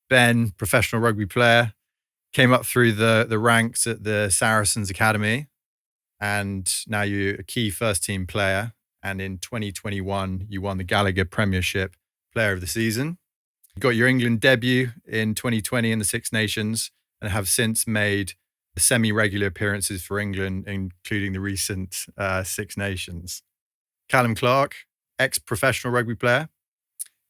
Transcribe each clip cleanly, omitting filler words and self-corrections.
Ben, professional rugby player, came up through the ranks at the Saracens Academy, and now you're a key first team player. And in 2021, you won the Gallagher Premiership Player of the Season. You got your England debut in 2020 in the Six Nations and have since made semi-regular appearances for England, including the recent Six Nations. Calum Clark, ex-professional rugby player.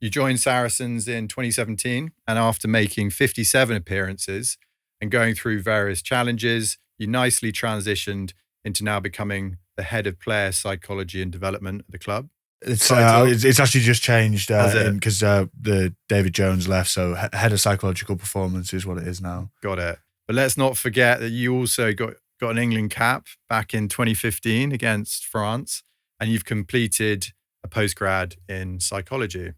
You joined Saracens in 2017, and after making 57 appearances and going through various challenges, you nicely transitioned into now becoming the head of player psychology and development at the club. It's actually just changed because the David Jones left, so head of psychological performance is what it is now. Got it. But let's not forget that you also got an England cap back in 2015 against France, and you've completed a postgrad in psychology.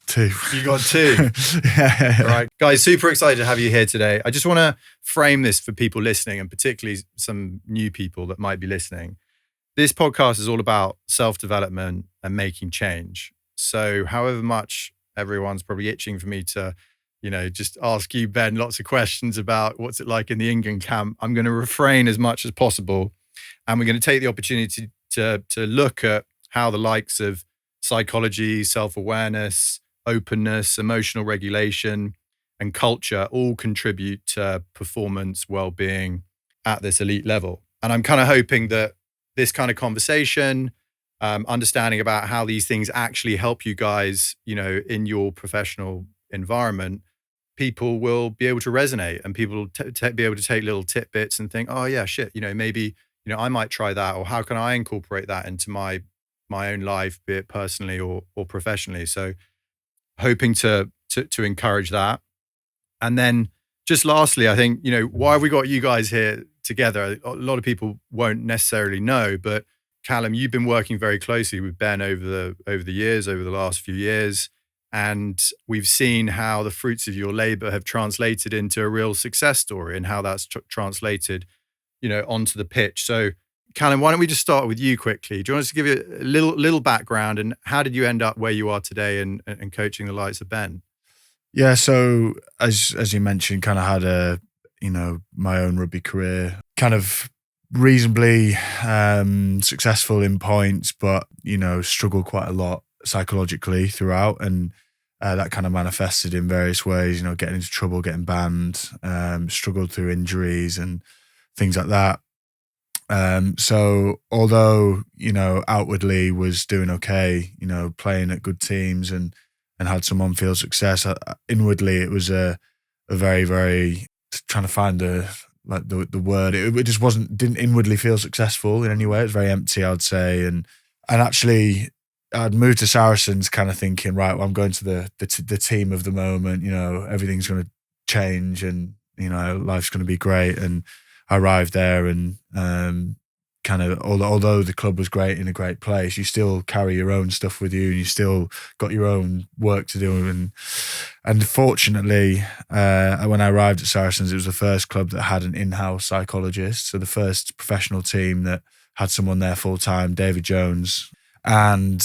2. You got 2. Yeah. All right, guys, super excited to have you here today. I just want to frame this for people listening, and particularly some new people that might be listening. This podcast is all about self-development and making change. So however much everyone's probably itching for me to, just ask you, Ben, lots of questions about what's it like in the England camp, I'm going to refrain as much as possible. And we're going to take the opportunity to look at how the likes of psychology, self-awareness, openness, emotional regulation, and culture all contribute to performance, well-being at this elite level. And I'm kind of hoping that this kind of conversation, understanding about how these things actually help you guys, in your professional environment, people will be able to resonate, and people will be able to take little tidbits and think, oh yeah, shit, maybe, I might try that, or how can I incorporate that into my own life, be it personally or professionally. So hoping to encourage that. And then just lastly, I think, why have we got you guys here together? A lot of people won't necessarily know, but Calum, you've been working very closely with Ben over the last few years, and we've seen how the fruits of your labor have translated into a real success story, and how that's translated, onto the pitch. So, Calum, why don't we just start with you quickly? Do you want us to give you a little background, and how did you end up where you are today and coaching the likes of Ben? Yeah, so as you mentioned, kind of had my own rugby career, kind of reasonably successful in points, but, struggled quite a lot psychologically throughout. And that kind of manifested in various ways, getting into trouble, getting banned, struggled through injuries and things like that. So although, outwardly was doing okay, playing at good teams and had some on-field success, inwardly it was a very, very, trying to find the word. It just didn't inwardly feel successful in any way. It was very empty, I would say. And actually I'd moved to Saracens kind of thinking, right, well, I'm going to the team of the moment, everything's going to change and, life's going to be great. And I arrived there and kind of, although the club was great, in a great place, you still carry your own stuff with you, and you still got your own work to do. And fortunately, when I arrived at Saracens, it was the first club that had an in-house psychologist. So the first professional team that had someone there full-time, David Jones. And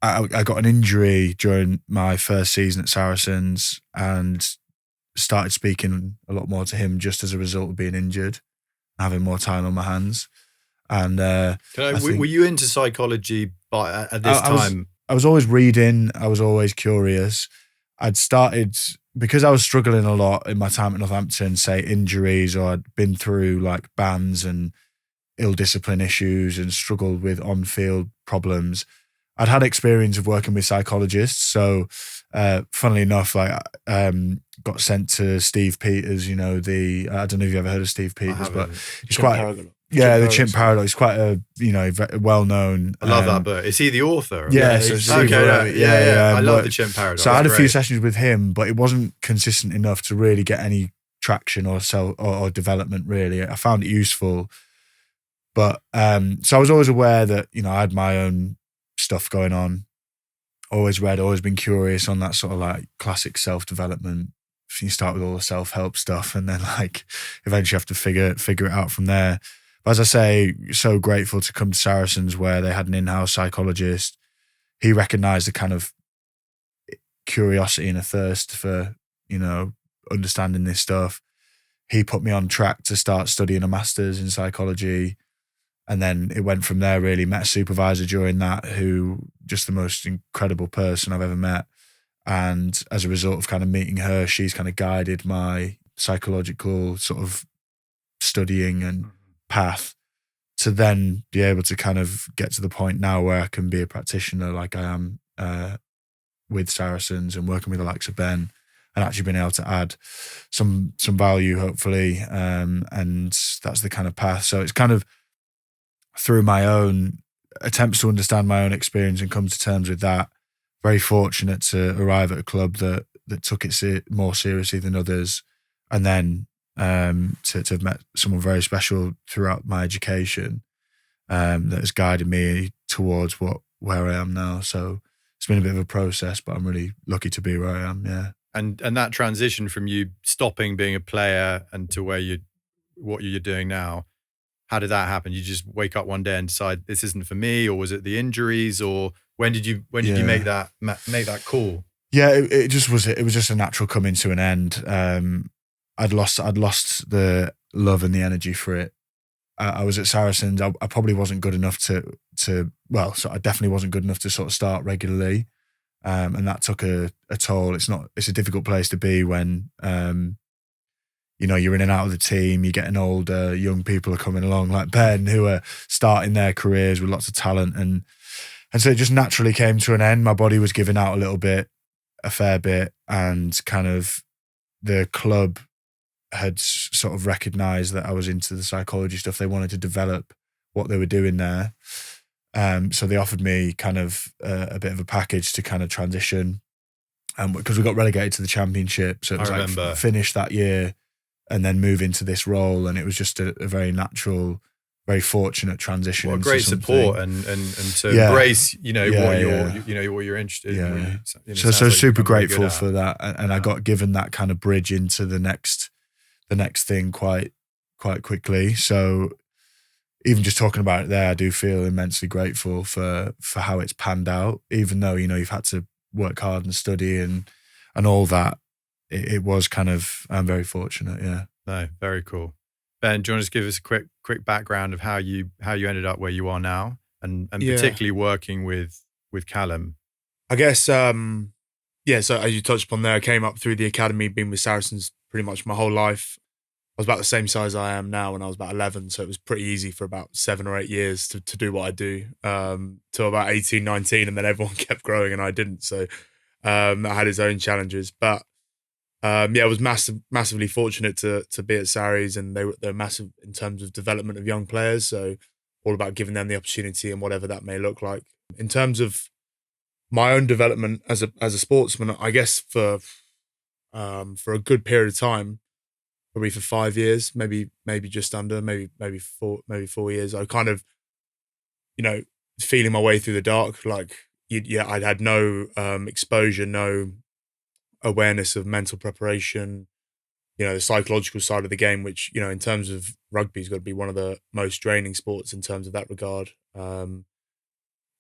I got an injury during my first season at Saracens and started speaking a lot more to him just as a result of being injured, having more time on my hands. And were you into psychology at this time? I was always reading. I was always curious. I'd started, because I was struggling a lot in my time at Northampton, say injuries, or I'd been through like bans and ill discipline issues and struggled with on-field problems. I'd had experience of working with psychologists. So funnily enough, got sent to Steve Peters, I don't know if you've ever heard of Steve Peters, but he's the Chimp Paradox. He's quite a, well-known. I love that book. Is he the author? Yeah. I love the Chimp Paradox. So I had a few sessions with him, but it wasn't consistent enough to really get any traction or development, really. I found it useful. But so I was always aware that, I had my own stuff going on. Always read, always been curious on that sort of like classic self-development. You start with all the self-help stuff and then eventually have to figure it out from there. But as I say, so grateful to come to Saracens where they had an in-house psychologist. He recognised the kind of curiosity and a thirst for, understanding this stuff. He put me on track to start studying a master's in psychology. And then it went from there, really. Met a supervisor during that who, just the most incredible person I've ever met. And as a result of kind of meeting her, she's kind of guided my psychological sort of studying and path to then be able to kind of get to the point now where I can be a practitioner like I am with Saracens and working with the likes of Ben, and actually being able to add some value, hopefully. And that's the kind of path. So it's kind of through my own attempts to understand my own experience and come to terms with that. Very fortunate to arrive at a club that took it more seriously than others, and then to have met someone very special throughout my education that has guided me towards where I am now. So it's been a bit of a process, but I'm really lucky to be where I am. Yeah. And that transition from you stopping being a player and to what you're doing now, how did that happen? You just wake up one day and decide this isn't for me, or was it the injuries, or when did you make that call? Yeah, it was just a natural coming to an end. I'd lost the love and the energy for it. I was at Saracens. I probably wasn't good enough so I definitely wasn't good enough to sort of start regularly. And that took a toll. It's a difficult place to be when, you're in and out of the team, you're getting older, young people are coming along like Ben who are starting their careers with lots of talent. And so it just naturally came to an end. My body was giving out a fair bit, and kind of the club had sort of recognised that I was into the psychology stuff. They wanted to develop what they were doing there. So they offered me kind of a bit of a package to kind of transition, because we got relegated to the championship. So it was finish that year and then move into this role. And it was just a very natural, very fortunate transition. What great support and to embrace, what you're interested in. Yeah. So super grateful for that. And I got given that kind of bridge into the next thing quite quickly. So even just talking about it there, I do feel immensely grateful for how it's panned out, even though, you've had to work hard and study and all that. It was kind of, I'm very fortunate. Yeah. No, very cool. Ben, do you want to just give us a quick background of how you ended up where you are now, and particularly working with Calum? I guess, so as you touched upon there, I came up through the academy, been with Saracens pretty much my whole life. I was about the same size I am now when I was about 11, so it was pretty easy for about 7 or 8 years to do what I do, till about 18, 19, and then everyone kept growing and I didn't. So that had its own challenges. But I was massively fortunate to be at Sarries, and they're massive in terms of development of young players. So all about giving them the opportunity and whatever that may look like. In terms of my own development as a sportsman, I guess for a good period of time, probably for 5 years, maybe just under, maybe 4 years, I kind of, feeling my way through the dark. Like, I'd had no exposure, no awareness of mental preparation, the psychological side of the game, which, in terms of rugby, has got to be one of the most draining sports in terms of that regard. And,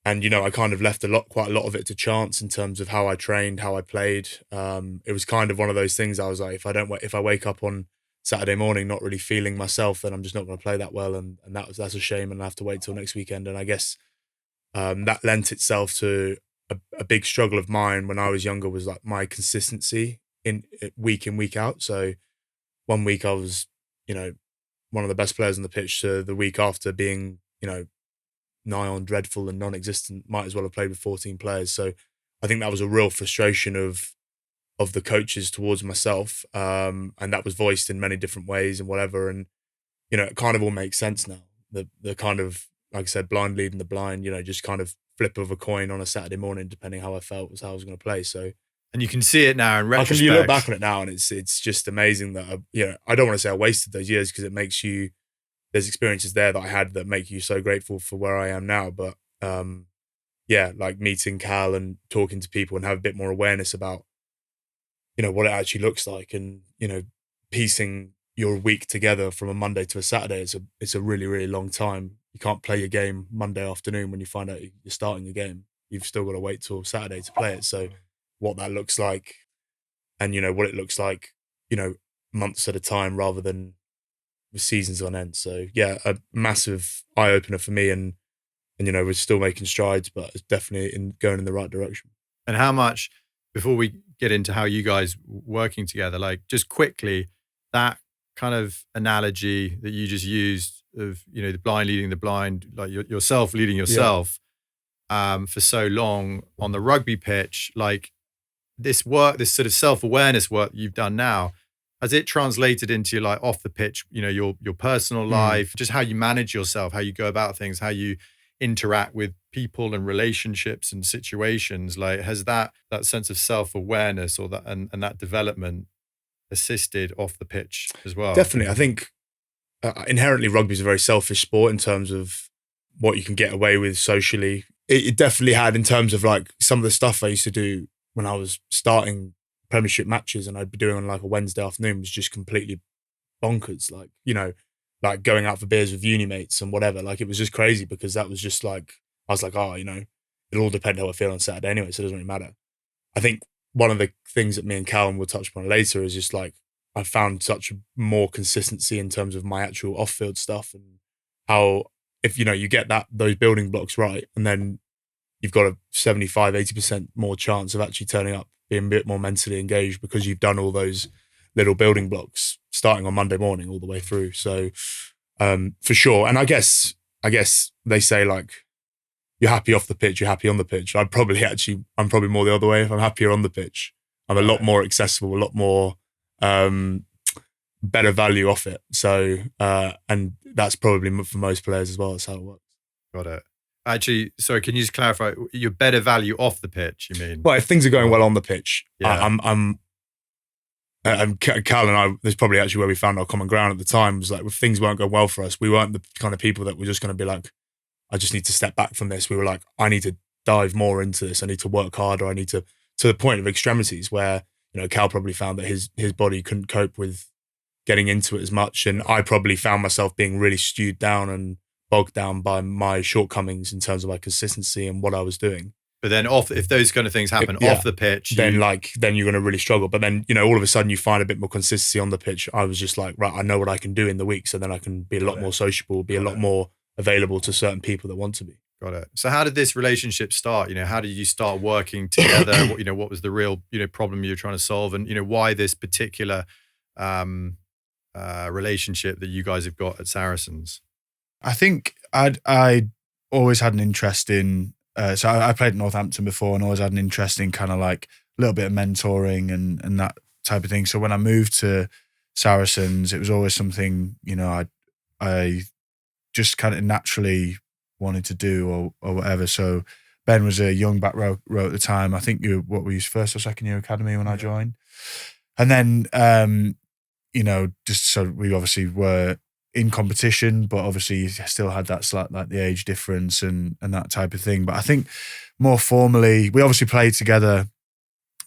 I kind of left quite a lot of it to chance in terms of how I trained, how I played. It was kind of one of those things I was like, if I wake up on Saturday morning not really feeling myself, then I'm just not going to play that well. And that's a shame, and I have to wait till next weekend. And I guess that lent itself to a big struggle of mine when I was younger, was like my consistency in week out. So one week I was, one of the best players on the pitch, to the week after being, nigh on dreadful and non-existent, might as well have played with 14 players. So I think that was a real frustration of the coaches towards myself. And that was voiced in many different ways and whatever. And, it kind of all makes sense now. The kind of, like I said, blind leading the blind, just kind of flip of a coin on a Saturday morning, depending how I felt, was how I was going to play. So, and you can see it now in retrospect. You look back on it now, and it's just amazing that I don't want to say I wasted those years, because it makes you, there's experiences there that I had that make you so grateful for where I am now. But like meeting Cal and talking to people and have a bit more awareness about, what it actually looks like, and, piecing your week together from a Monday to a Saturday. It's a really, really long time. You can't play your game Monday afternoon when you find out you're starting your game. You've still got to wait till Saturday to play it. So what that looks like, and, what it looks like, months at a time rather than with seasons on end. So yeah, a massive eye opener for me, and we're still making strides, but it's definitely going in the right direction. And how much, before we get into how you guys working together, like just quickly, that kind of analogy that you just used of, the blind leading the blind, like yourself leading yourself, for so long on the rugby pitch, like this work, this sort of self-awareness work you've done now, has it translated into like off the pitch, your personal life, just how you manage yourself, how you go about things, how you interact with people and relationships and situations? Like, has that sense of self-awareness or that and that development assisted off the pitch as well? Definitely. I think inherently rugby is a very selfish sport in terms of what you can get away with socially. It definitely had, in terms of like some of the stuff I used to do when I was starting Premiership matches and I'd be doing on like a Wednesday afternoon, was just completely bonkers. Like, like going out for beers with uni mates and whatever. Like, it was just crazy because that was just like, I was like, it'll all depend how I feel on Saturday anyway, so it doesn't really matter. I think one of the things that me and Calum will touch upon later is just like, I found such more consistency in terms of my actual off-field stuff, and how if, you get those building blocks right, and then you've got a 75-80% more chance of actually turning up, being a bit more mentally engaged because you've done all those little building blocks starting on Monday morning all the way through. So for sure. And I guess they say like, you're happy off the pitch, you're happy on the pitch. I'm probably more the other way. If I'm happier on the pitch, I'm a lot more accessible, a lot more better value off it. So, and that's probably for most players as well. That's how it works. Got it. Actually, sorry, can you just clarify, your better value off the pitch, you mean? Well, if things are going well on the pitch, I'm Cal and I, there's probably actually where we found our common ground at the time, was like, if things weren't going well for us, we weren't the kind of people that were just going to be like, I just need to step back from this. We were like, I need to dive more into this. I need to work harder. I need to the point of extremities where, Cal probably found that his body couldn't cope with getting into it as much. And I probably found myself being really stewed down and bogged down by my shortcomings in terms of like consistency and what I was doing. But then if those kind of things happen off the pitch, then you're going to really struggle. But then, all of a sudden you find a bit more consistency on the pitch. I was just like, right, I know what I can do in the week. So then I can be a lot more sociable, be a lot more available to certain people that want to be. Got it. So how did this relationship start? How did you start working together? What was the real, problem you were trying to solve? And, why this particular relationship that you guys have got at Saracens? I think I always had an interest in, so I played at Northampton before and always had an interest in kind of like a little bit of mentoring and that type of thing. So when I moved to Saracens, it was always something, I just kind of naturally wanted to do or whatever. So Ben was a young back row at the time. I think what were you, first or second year academy when I joined? And then, just so we obviously were in competition, but obviously still had that slight, like the age difference and that type of thing. But I think more formally, we obviously played together,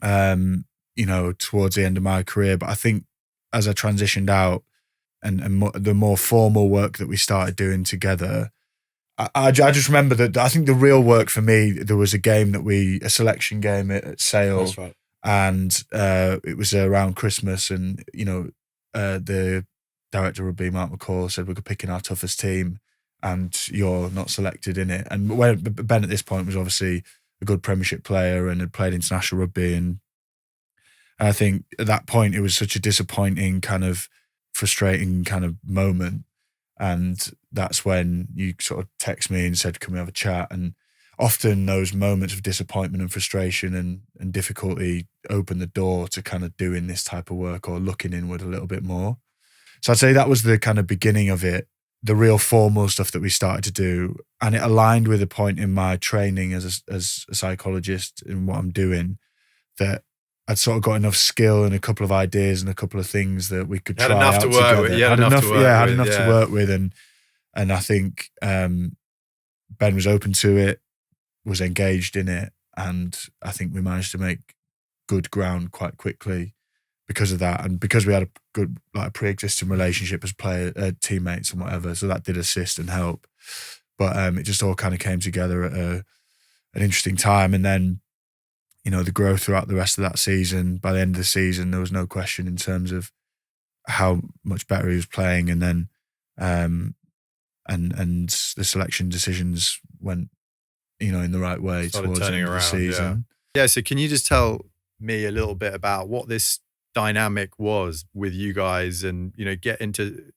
towards the end of my career. But I think as I transitioned out and the more formal work that we started doing together, I just remember that I think the real work for me, there was a selection game at Sale. That's right. And it was around Christmas, and the director of rugby, Mark McCall, said we're picking our toughest team and you're not selected in it. And when Ben at this point was obviously a good Premiership player and had played international rugby, and I think at that point it was such a disappointing, kind of frustrating kind of moment. And that's when you sort of text me and said, can we have a chat? And often those moments of disappointment and frustration and difficulty open the door to kind of doing this type of work or looking inward a little bit more. So I'd say that was the kind of beginning of it, the real formal stuff that we started to do. And it aligned with a point in my training as a psychologist in what I'm doing, that I'd sort of got enough skill and a couple of ideas and a couple of things that we could try out together. Had enough to work with. And I think Ben was open to it, was engaged in it. And I think we managed to make good ground quite quickly because of that, and because we had a good pre-existing relationship as teammates and whatever, so that did assist and help. But it just all kind of came together at an interesting time. And then, the growth throughout the rest of that season. By the end of the season, there was no question in terms of how much better he was playing, and then and the selection decisions went in the right way towards the end of the season. Yeah. So can you just tell me a little bit about what this dynamic was with you guys, and get into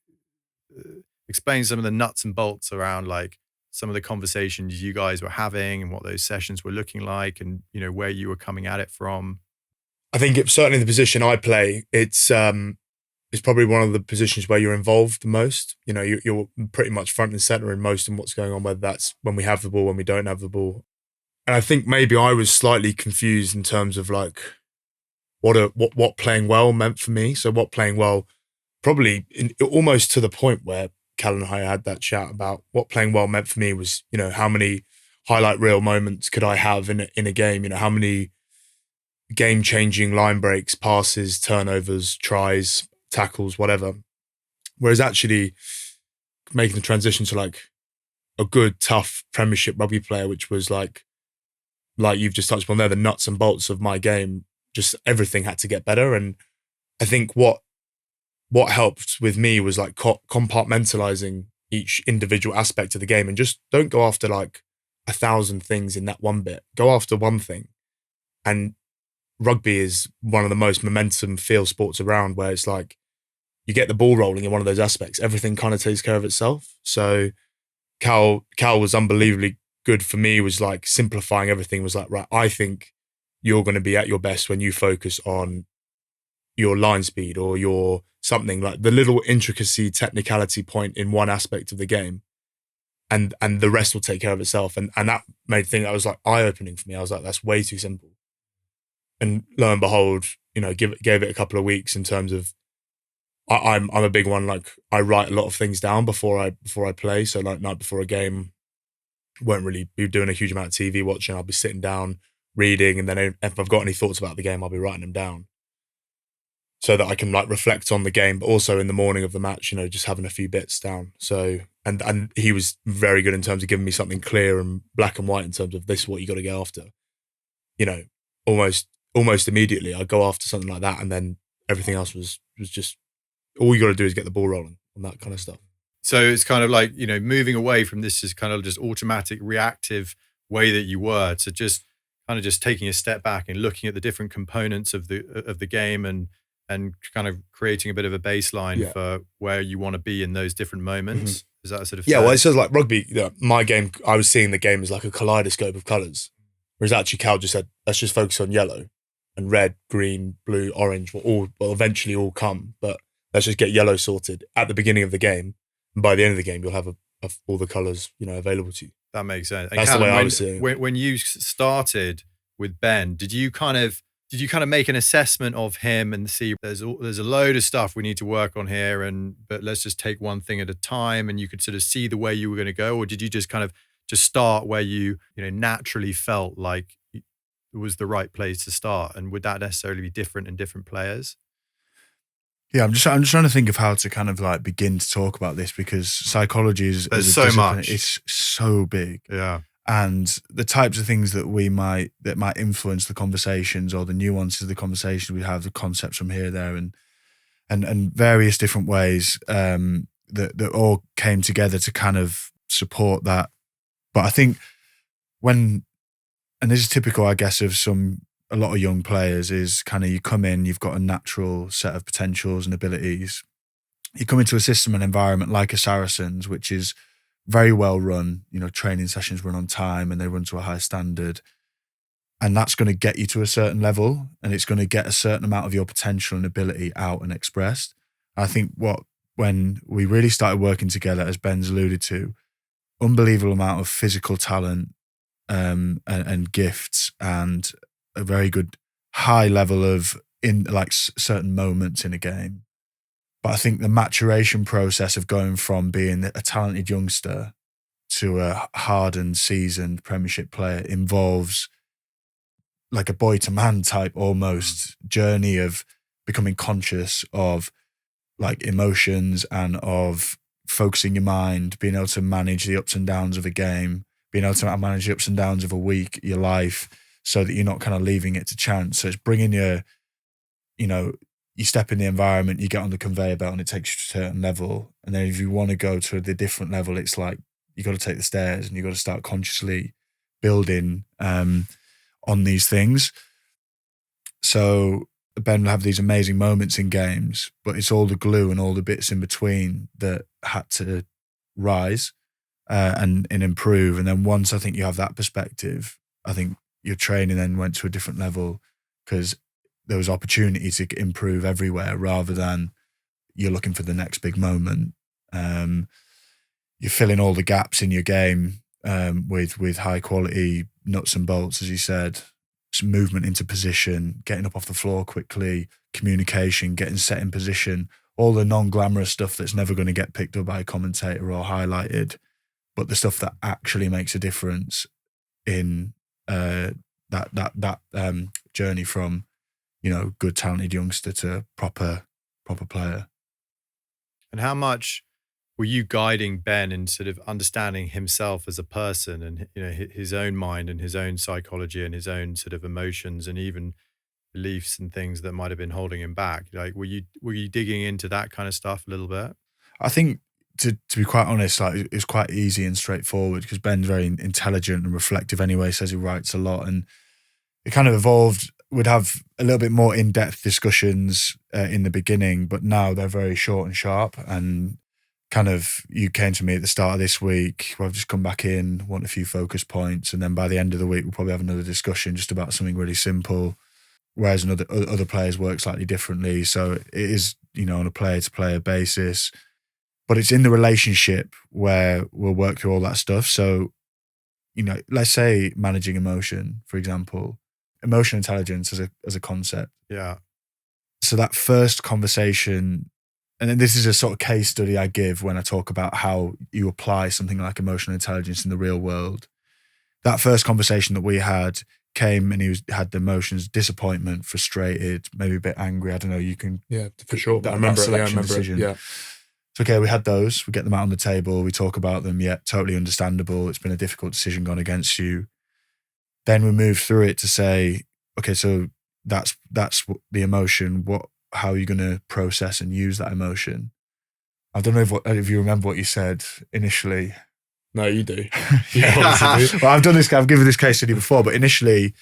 explain some of the nuts and bolts around like some of the conversations you guys were having and what those sessions were looking like, and where you were coming at it from? I think certainly the position I play, it's probably one of the positions where you're involved the most. You're pretty much front and center in most of what's going on, whether that's when we have the ball, when we don't have the ball. And I think maybe I was slightly confused in terms of like what playing well meant for me. So what playing well, probably almost to the point where Calum and I had that chat about what playing well meant for me was, how many highlight reel moments could I have in a game? How many game-changing line breaks, passes, turnovers, tries, tackles, whatever. Whereas actually making the transition to like a good, tough Premiership rugby player, which was like you've just touched on there, the nuts and bolts of my game, just everything had to get better. And I think what helped with me was like compartmentalizing each individual aspect of the game, and just don't go after like 1,000 things in that one bit. Go after one thing. And rugby is one of the most momentum feel sports around, where it's like you get the ball rolling in one of those aspects, everything kind of takes care of itself. So Cal was unbelievably good for me, was like simplifying everything, was like, right, I think you're going to be at your best when you focus on your line speed or your something, like the little intricacy, technicality point in one aspect of the game, and the rest will take care of itself. And that made things that was like eye-opening for me. I was like, that's way too simple. And lo and behold, gave it a couple of weeks in terms of I'm a big one. Like I write a lot of things down before I play. So like night before a game, won't really be doing a huge amount of TV watching. I'll be sitting down reading, and then if I've got any thoughts about the game, I'll be writing them down so that I can like reflect on the game, but also in the morning of the match, just having a few bits down. So and he was very good in terms of giving me something clear and black and white in terms of this is what you got to go after. Almost immediately I go after something like that, and then everything else was just all you got to do is get the ball rolling on that kind of stuff. So it's kind of like, moving away from this is kind of just automatic reactive way that you were to just kind of just taking a step back and looking at the different components of the game and kind of creating a bit of a baseline for where you want to be in those different moments. Mm-hmm. Is that sort of fair? Well, it says like rugby, my game, I was seeing the game as like a kaleidoscope of colours, whereas actually Cal just said, let's just focus on yellow, and red, green, blue, orange will eventually all come, but let's just get yellow sorted at the beginning of the game, and by the end of the game you'll have all the colours available to you. That makes sense. And that's Calum, the way I was seeing it. When you started with Ben, did you kind of make an assessment of him and see there's a load of stuff we need to work on here, but let's just take one thing at a time, and you could sort of see the way you were going to go? Or did you just kind of just start where you naturally felt like it was the right place to start? And would that necessarily be different in different players? Yeah, I'm just trying to think of how to kind of like begin to talk about this, because psychology is so much. It's so big. Yeah. And the types of things that might influence the conversations, or the nuances of the conversation we have, the concepts from here, there, and various different ways that all came together to kind of support that. But I think and this is typical, I guess, of a lot of young players, is kind of you come in, you've got a natural set of potentials and abilities. You come into a system and environment like a Saracens, which is very well run, training sessions run on time and they run to a high standard. And that's going to get you to a certain level, and it's going to get a certain amount of your potential and ability out and expressed. I think when we really started working together, as Ben's alluded to, unbelievable amount of physical talent and gifts, and a very good high level of in like certain moments in a game. But I think the maturation process of going from being a talented youngster to a hardened, seasoned Premiership player involves like a boy to man type almost journey of becoming conscious of like emotions and of focusing your mind, being able to manage the ups and downs of a game, being able to manage the ups and downs of a week, your life, so that you're not kind of leaving it to chance. So it's bringing your, you step in the environment, you get on the conveyor belt and it takes you to a certain level. And then if you want to go to the different level, it's like you got to take the stairs and you got to start consciously building on these things. So Ben will have these amazing moments in games, but it's all the glue and all the bits in between that had to rise and improve. And then once I think you have that perspective, I think your training then went to a different level because there was opportunity to improve everywhere rather than you're looking for the next big moment. You're filling all the gaps in your game with high quality nuts and bolts, as you said. Some movement into position, getting up off the floor quickly, communication, getting set in position, all the non-glamorous stuff that's never going to get picked up by a commentator or highlighted, but the stuff that actually makes a difference in that journey from, good talented youngster to proper player. And how much were you guiding Ben in sort of understanding himself as a person and his own mind and his own psychology and his own sort of emotions and even beliefs and things that might have been holding him back? Like, were you digging into that kind of stuff a little bit? I think to be quite honest, like it's quite easy and straightforward because Ben's very intelligent and reflective anyway. Says he writes a lot, and it kind of evolved. We'd have a little bit more in-depth discussions in the beginning, but now they're very short and sharp. And kind of, you came to me at the start of this week, well, I've just come back in, want a few focus points, and then by the end of the week, we'll probably have another discussion just about something really simple, whereas other players work slightly differently. So it is, on a player-to-player basis, but it's in the relationship where we'll work through all that stuff. So, let's say managing emotion, for example, emotional intelligence as a concept. Yeah. So that first conversation, and then this is a sort of case study I give when I talk about how you apply something like emotional intelligence in the real world. That first conversation that we had came and he had the emotions, disappointment, frustrated, maybe a bit angry. I don't know, you can... Yeah, for sure. I remember it. Yeah. So, okay, we had those. We get them out on the table. We talk about them. Yeah, totally understandable. It's been a difficult decision gone against you. Then we move through it to say, okay, so that's the emotion. How are you going to process and use that emotion? I don't know if you remember what you said initially. No, you do. Well, I've given this case study before, but initially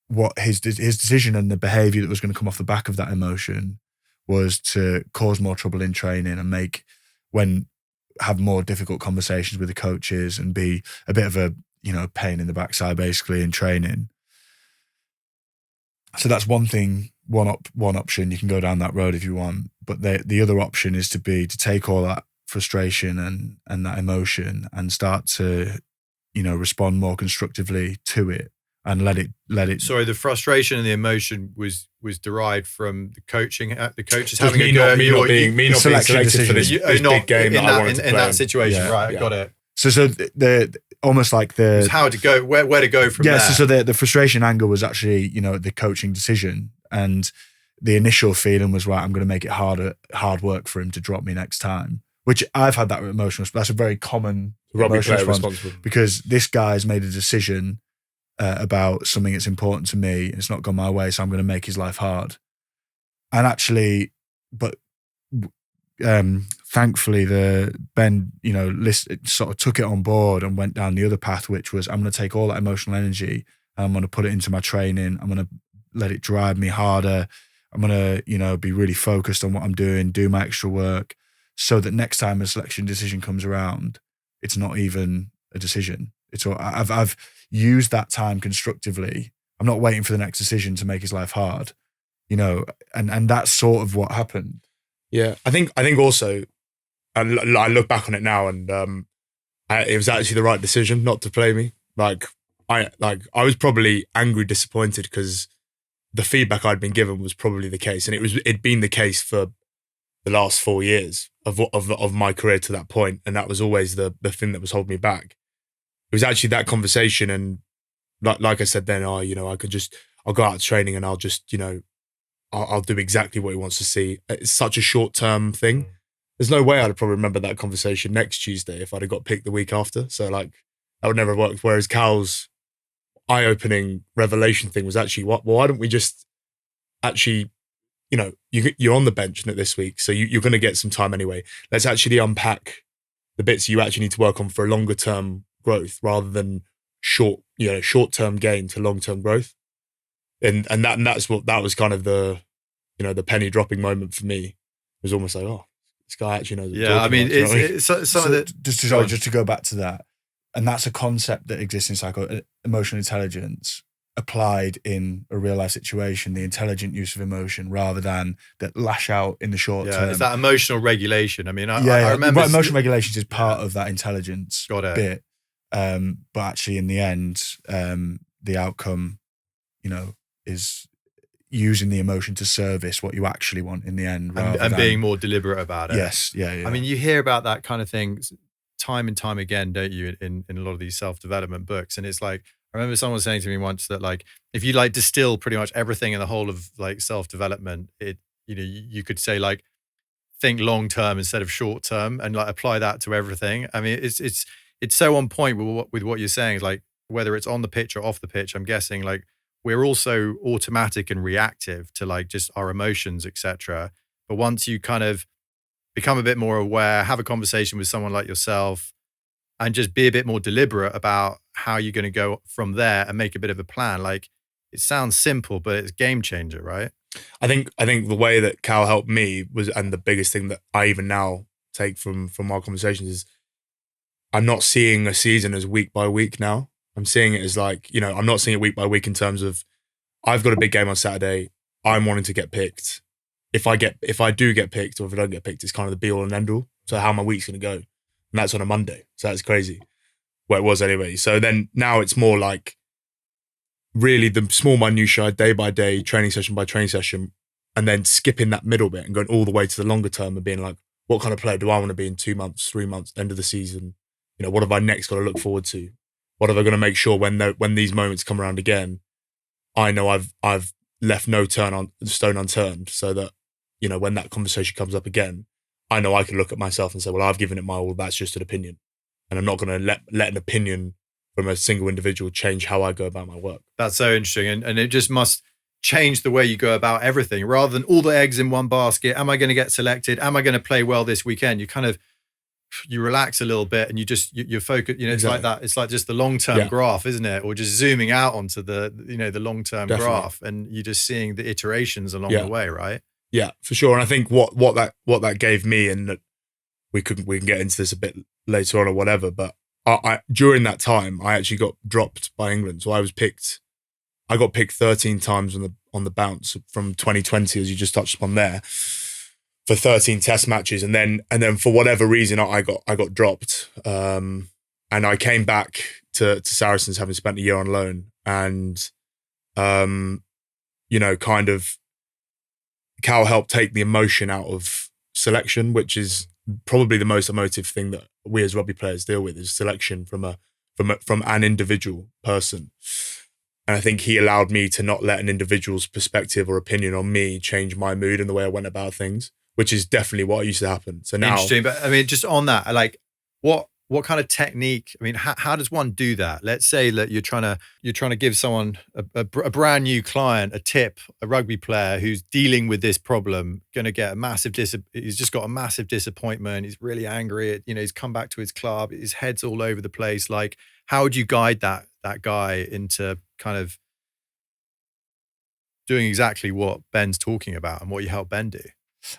what his decision and the behavior that was going to come off the back of that emotion was to cause more trouble in training and have more difficult conversations with the coaches and be a bit of a, pain in the backside basically in training. So that's one thing, one option. You can go down that road if you want. But the other option is to take all that frustration and that emotion and start to, respond more constructively to it and let it. Sorry, the frustration and the emotion was derived from the coaching, the coaches Just having me a go not at you, or being selected for this big game that I wanted to play in that situation. Yeah. Right, got it. So the almost like the how to go, where to go from there. So the frustration, anger was actually, the coaching decision, and the initial feeling was, right, I'm going to make it hard work for him to drop me next time. Which I've had that emotional. That's a very common Rugby emotional player response responsible because this guy's made a decision about something that's important to me. It's not gone my way, so I'm going to make his life hard. And actually, but thankfully, Ben, sort of took it on board and went down the other path, which was, I'm going to take all that emotional energy and I'm going to put it into my training. I'm going to let it drive me harder. I'm going to, be really focused on what I'm doing, do my extra work, so that next time a selection decision comes around, it's not even a decision. I've used that time constructively. I'm not waiting for the next decision to make his life hard, and that's sort of what happened. Yeah, I think also, and I look back on it now, and it was actually the right decision not to play me. I was probably angry, disappointed because the feedback I'd been given was probably the case, and it'd been the case for the last 4 years of my career to that point, and that was always the thing that was holding me back. It was actually that conversation, and like I said then, I'll go out to training and I'll just, I'll do exactly what he wants to see. It's such a short-term thing. There's no way I'd probably remember that conversation next Tuesday if I'd have got picked the week after. So that would never have worked. Whereas Cal's eye-opening revelation thing was actually, why don't we just actually, you're on the bench this week, so you're going to get some time anyway. Let's actually unpack the bits you actually need to work on for a longer term growth rather than short-term gain to long-term growth. And that was kind of the, the penny dropping moment for me. It was almost like, oh, this guy actually knows what he's talking about. Just to go back to that, and that's a concept that exists in emotional intelligence applied in a real life situation, the intelligent use of emotion rather than that lash out in the short term. It's that emotional regulation. I mean, I remember emotional regulation is part of that intelligence bit. But actually in the end, the outcome, is using the emotion to service what you actually want in the end. And being more deliberate about it. Yes. Yeah. I mean, you hear about that kind of thing time and time again, don't you, in a lot of these self-development books. And it's like, I remember someone saying to me once that like, if you like distill pretty much everything in the whole of like self-development, you could say like, think long-term instead of short-term and like apply that to everything. I mean, it's so on point with what you're saying. It's like, whether it's on the pitch or off the pitch, I'm guessing like we're also automatic and reactive to like just our emotions, etc. But once you kind of become a bit more aware, have a conversation with someone like yourself, and just be a bit more deliberate about how you're going to go from there and make a bit of a plan. Like, it sounds simple, but it's a game changer, right? I think the way that Cal helped me was, and the biggest thing that I even now take from our conversations is, I'm not seeing a season as week by week now. I'm seeing it as like, I'm not seeing it week by week in terms of, I've got a big game on Saturday, I'm wanting to get picked. If I do get picked, or if I don't get picked, it's kind of the be all and end all. So how my week's going to go? And that's on a Monday. So that's crazy. Well, it was anyway. So then now it's more like really the small minutiae, day by day, training session by training session, and then skipping that middle bit and going all the way to the longer term and being like, what kind of player do I want to be in 2 months, 3 months, end of the season? What have I next got to look forward to? What have I got to make sure when these moments come around again, I know I've left no stone unturned, so that, when that conversation comes up again, I know I can look at myself and say, well, I've given it my all. That's just an opinion. And I'm not going to let an opinion from a single individual change how I go about my work. That's so interesting. And it just must change the way you go about everything, rather than all the eggs in one basket. Am I going to get selected? Am I going to play well this weekend? You relax a little bit and you focus, it's exactly like that. It's like just the long-term graph, isn't it? Or just zooming out onto the long-term graph, and you're just seeing the iterations along the way, right? Yeah, for sure. And I think what that gave me, and that we can get into this a bit later on or whatever, but I during that time I actually got dropped by England. So I got picked 13 times on the bounce from 2020, as you just touched upon there, for 13 test matches, and then for whatever reason I got dropped, and I came back to Saracens having spent a year on loan, and kind of Cal helped take the emotion out of selection, which is probably the most emotive thing that we as rugby players deal with, is selection from an individual person. And I think he allowed me to not let an individual's perspective or opinion on me change my mood and the way I went about things, which is definitely what used to happen. So now, interesting. But I mean, just on that, like, what kind of technique? I mean, how does one do that? Let's say that you're trying to give someone a brand new client a tip, a rugby player who's dealing with this problem, going to get he's just got a massive disappointment. He's really angry. He's come back to his club. His head's all over the place. Like, how would you guide that guy into kind of doing exactly what Ben's talking about and what you help Ben do?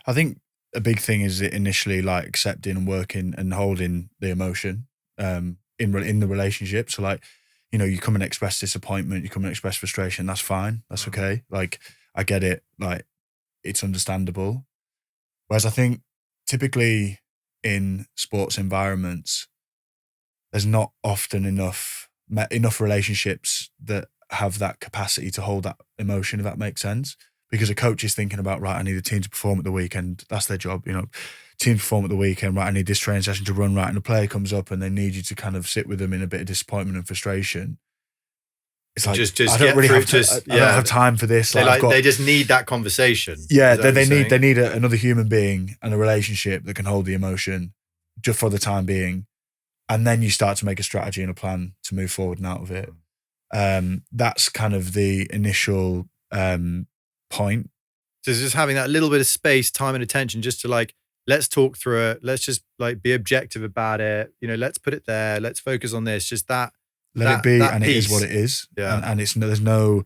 I think a big thing is initially like accepting and working and holding the emotion in the relationship. So like, you come and express disappointment, you come and express frustration. That's fine. That's okay. Like, I get it. Like, it's understandable. Whereas I think typically in sports environments, there's not often enough relationships that have that capacity to hold that emotion, if that makes sense. Because a coach is thinking about, right, I need the team to perform at the weekend. That's their job, team perform at the weekend, right, I need this training session to run right. And the player comes up and they need you to kind of sit with them in a bit of disappointment and frustration. It's like, I don't have time for this. They just need that conversation. Yeah, they need another human being and a relationship that can hold the emotion just for the time being. And then you start to make a strategy and a plan to move forward and out of it. That's kind of the initial point. So just having that little bit of space, time and attention just to like, let's talk through it. Let's just like be objective about it. Let's put it there. Let's focus on this. Just that. Let it be, and piece. it is what it is. Yeah. And there's no,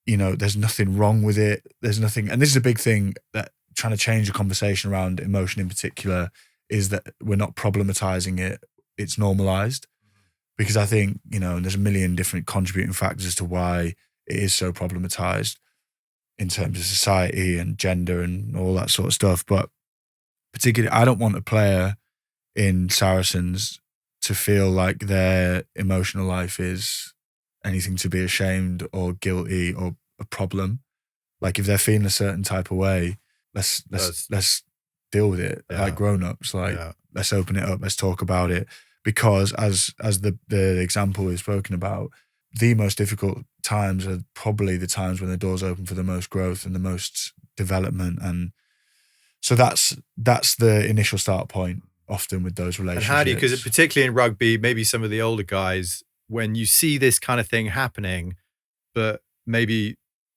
there's nothing wrong with it. There's nothing, and this is a big thing that trying to change the conversation around emotion in particular is that we're not problematizing it. It's normalized. Because I think, there's a million different contributing factors as to why it is so problematized in terms of society and gender and all that sort of stuff. But particularly, I don't want a player in Saracens to feel like their emotional life is anything to be ashamed or guilty or a problem. Like if they're feeling a certain type of way, let's deal with it like grown-ups. Let's open it up. Let's talk about it. Because as the example we've spoken about, the most difficult times are probably the times when the doors open for the most growth and the most development. And so that's the initial start point often with those relationships. And how do you, because particularly in rugby, maybe some of the older guys, when you see this kind of thing happening, but maybe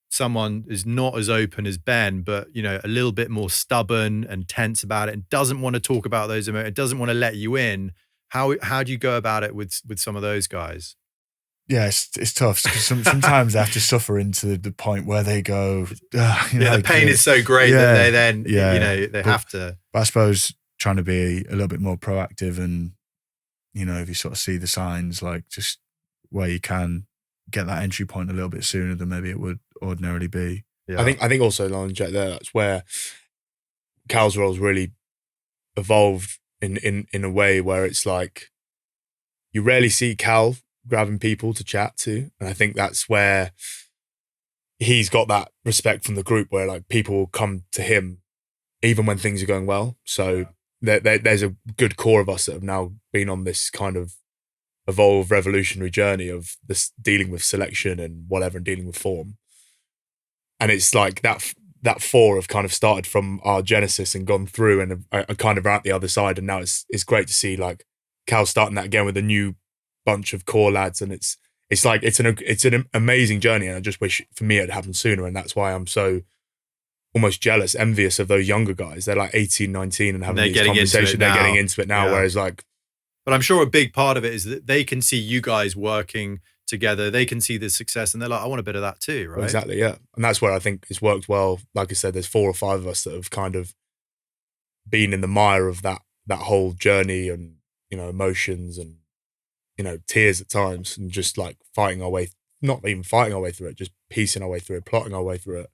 someone is not as open as Ben, but a little bit more stubborn and tense about it and doesn't want to talk about those emotions, doesn't want to let you in. How do you go about it with some of those guys? Yeah, it's tough. Sometimes they have to suffer into the point where they go, the pain is so great that they then, they have to. But I suppose trying to be a little bit more proactive and, if you sort of see the signs, like just where you can get that entry point a little bit sooner than maybe it would ordinarily be. Yeah. I think also, Lauren, Jack, that's where Cal's role's really evolved in a way where it's like you rarely see Cal grabbing people to chat to. And I think that's where he's got that respect from the group where like people will come to him even when things are going well. So there's a good core of us that have now been on this kind of evolved revolutionary journey of this dealing with selection and whatever and dealing with form. And it's like that four have kind of started from our genesis and gone through and are kind of out the other side. And now it's great to see like Cal starting that again with a new bunch of core lads. And it's like, it's an amazing journey. And I just wish for me it had happened sooner. And that's why I'm so almost jealous, envious of those younger guys. They're like 18, 19 and having these conversations. They're getting into it now. Yeah. Whereas like, but I'm sure a big part of it is that they can see you guys working together. They can see the success and they're like, I want a bit of that too, right? Exactly, yeah. And that's where I think it's worked well. Like I said, there's 4 or 5 of us that have kind of been in the mire of that whole journey and, emotions and, tears at times and just like fighting our way, not even fighting our way through it, just piecing our way through it, plotting our way through it.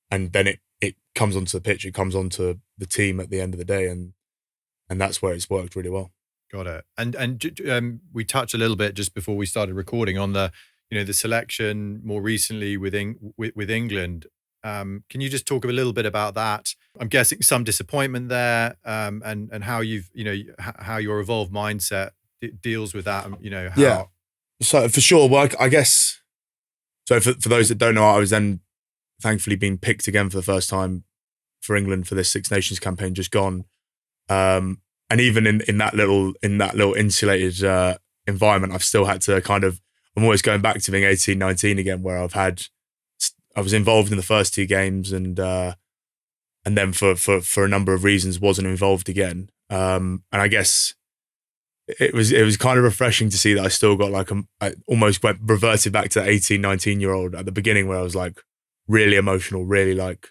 And then it comes onto the pitch, it comes onto the team at the end of the day. And that's where it's worked really well. Got it. And we touched a little bit just before we started recording on the, the selection more recently with England. Can you just talk a little bit about that? I'm guessing some disappointment there, and how you've, how your evolved mindset deals with that. How. Yeah. So for sure, well, I guess. So for those that don't know, I was then thankfully being picked again for the first time for England for this Six Nations campaign just gone. And even in that little insulated environment, I've still had to I'm always going back to being 18, 19 again, where I was involved in the first 2 games and then for a number of reasons wasn't involved again. And I guess it was kind of refreshing to see that I still got I almost reverted back to the 18, 19-year-old at the beginning where I was like really emotional, really like,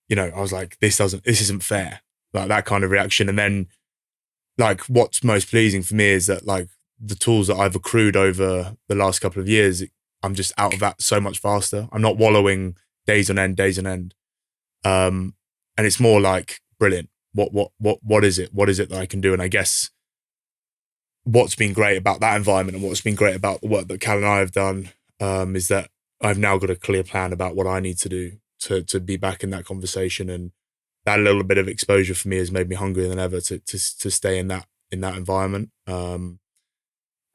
I was like, this isn't fair. Like that kind of reaction. And then like what's most pleasing for me is that like the tools that I've accrued over the last couple of years, I'm just out of that so much faster. I'm not wallowing days on end. And it's more like, brilliant. What is it? What is it that I can do? And I guess what's been great about that environment and what's been great about the work that Cal and I have done is that I've now got a clear plan about what I need to do to be back in that conversation. And that little bit of exposure for me has made me hungrier than ever to stay in that environment. And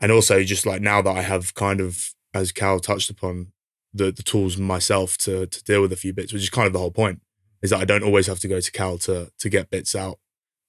also just like now that I have kind of, as Cal touched upon, the tools myself to deal with a few bits, which is kind of the whole point, is that I don't always have to go to Cal to get bits out.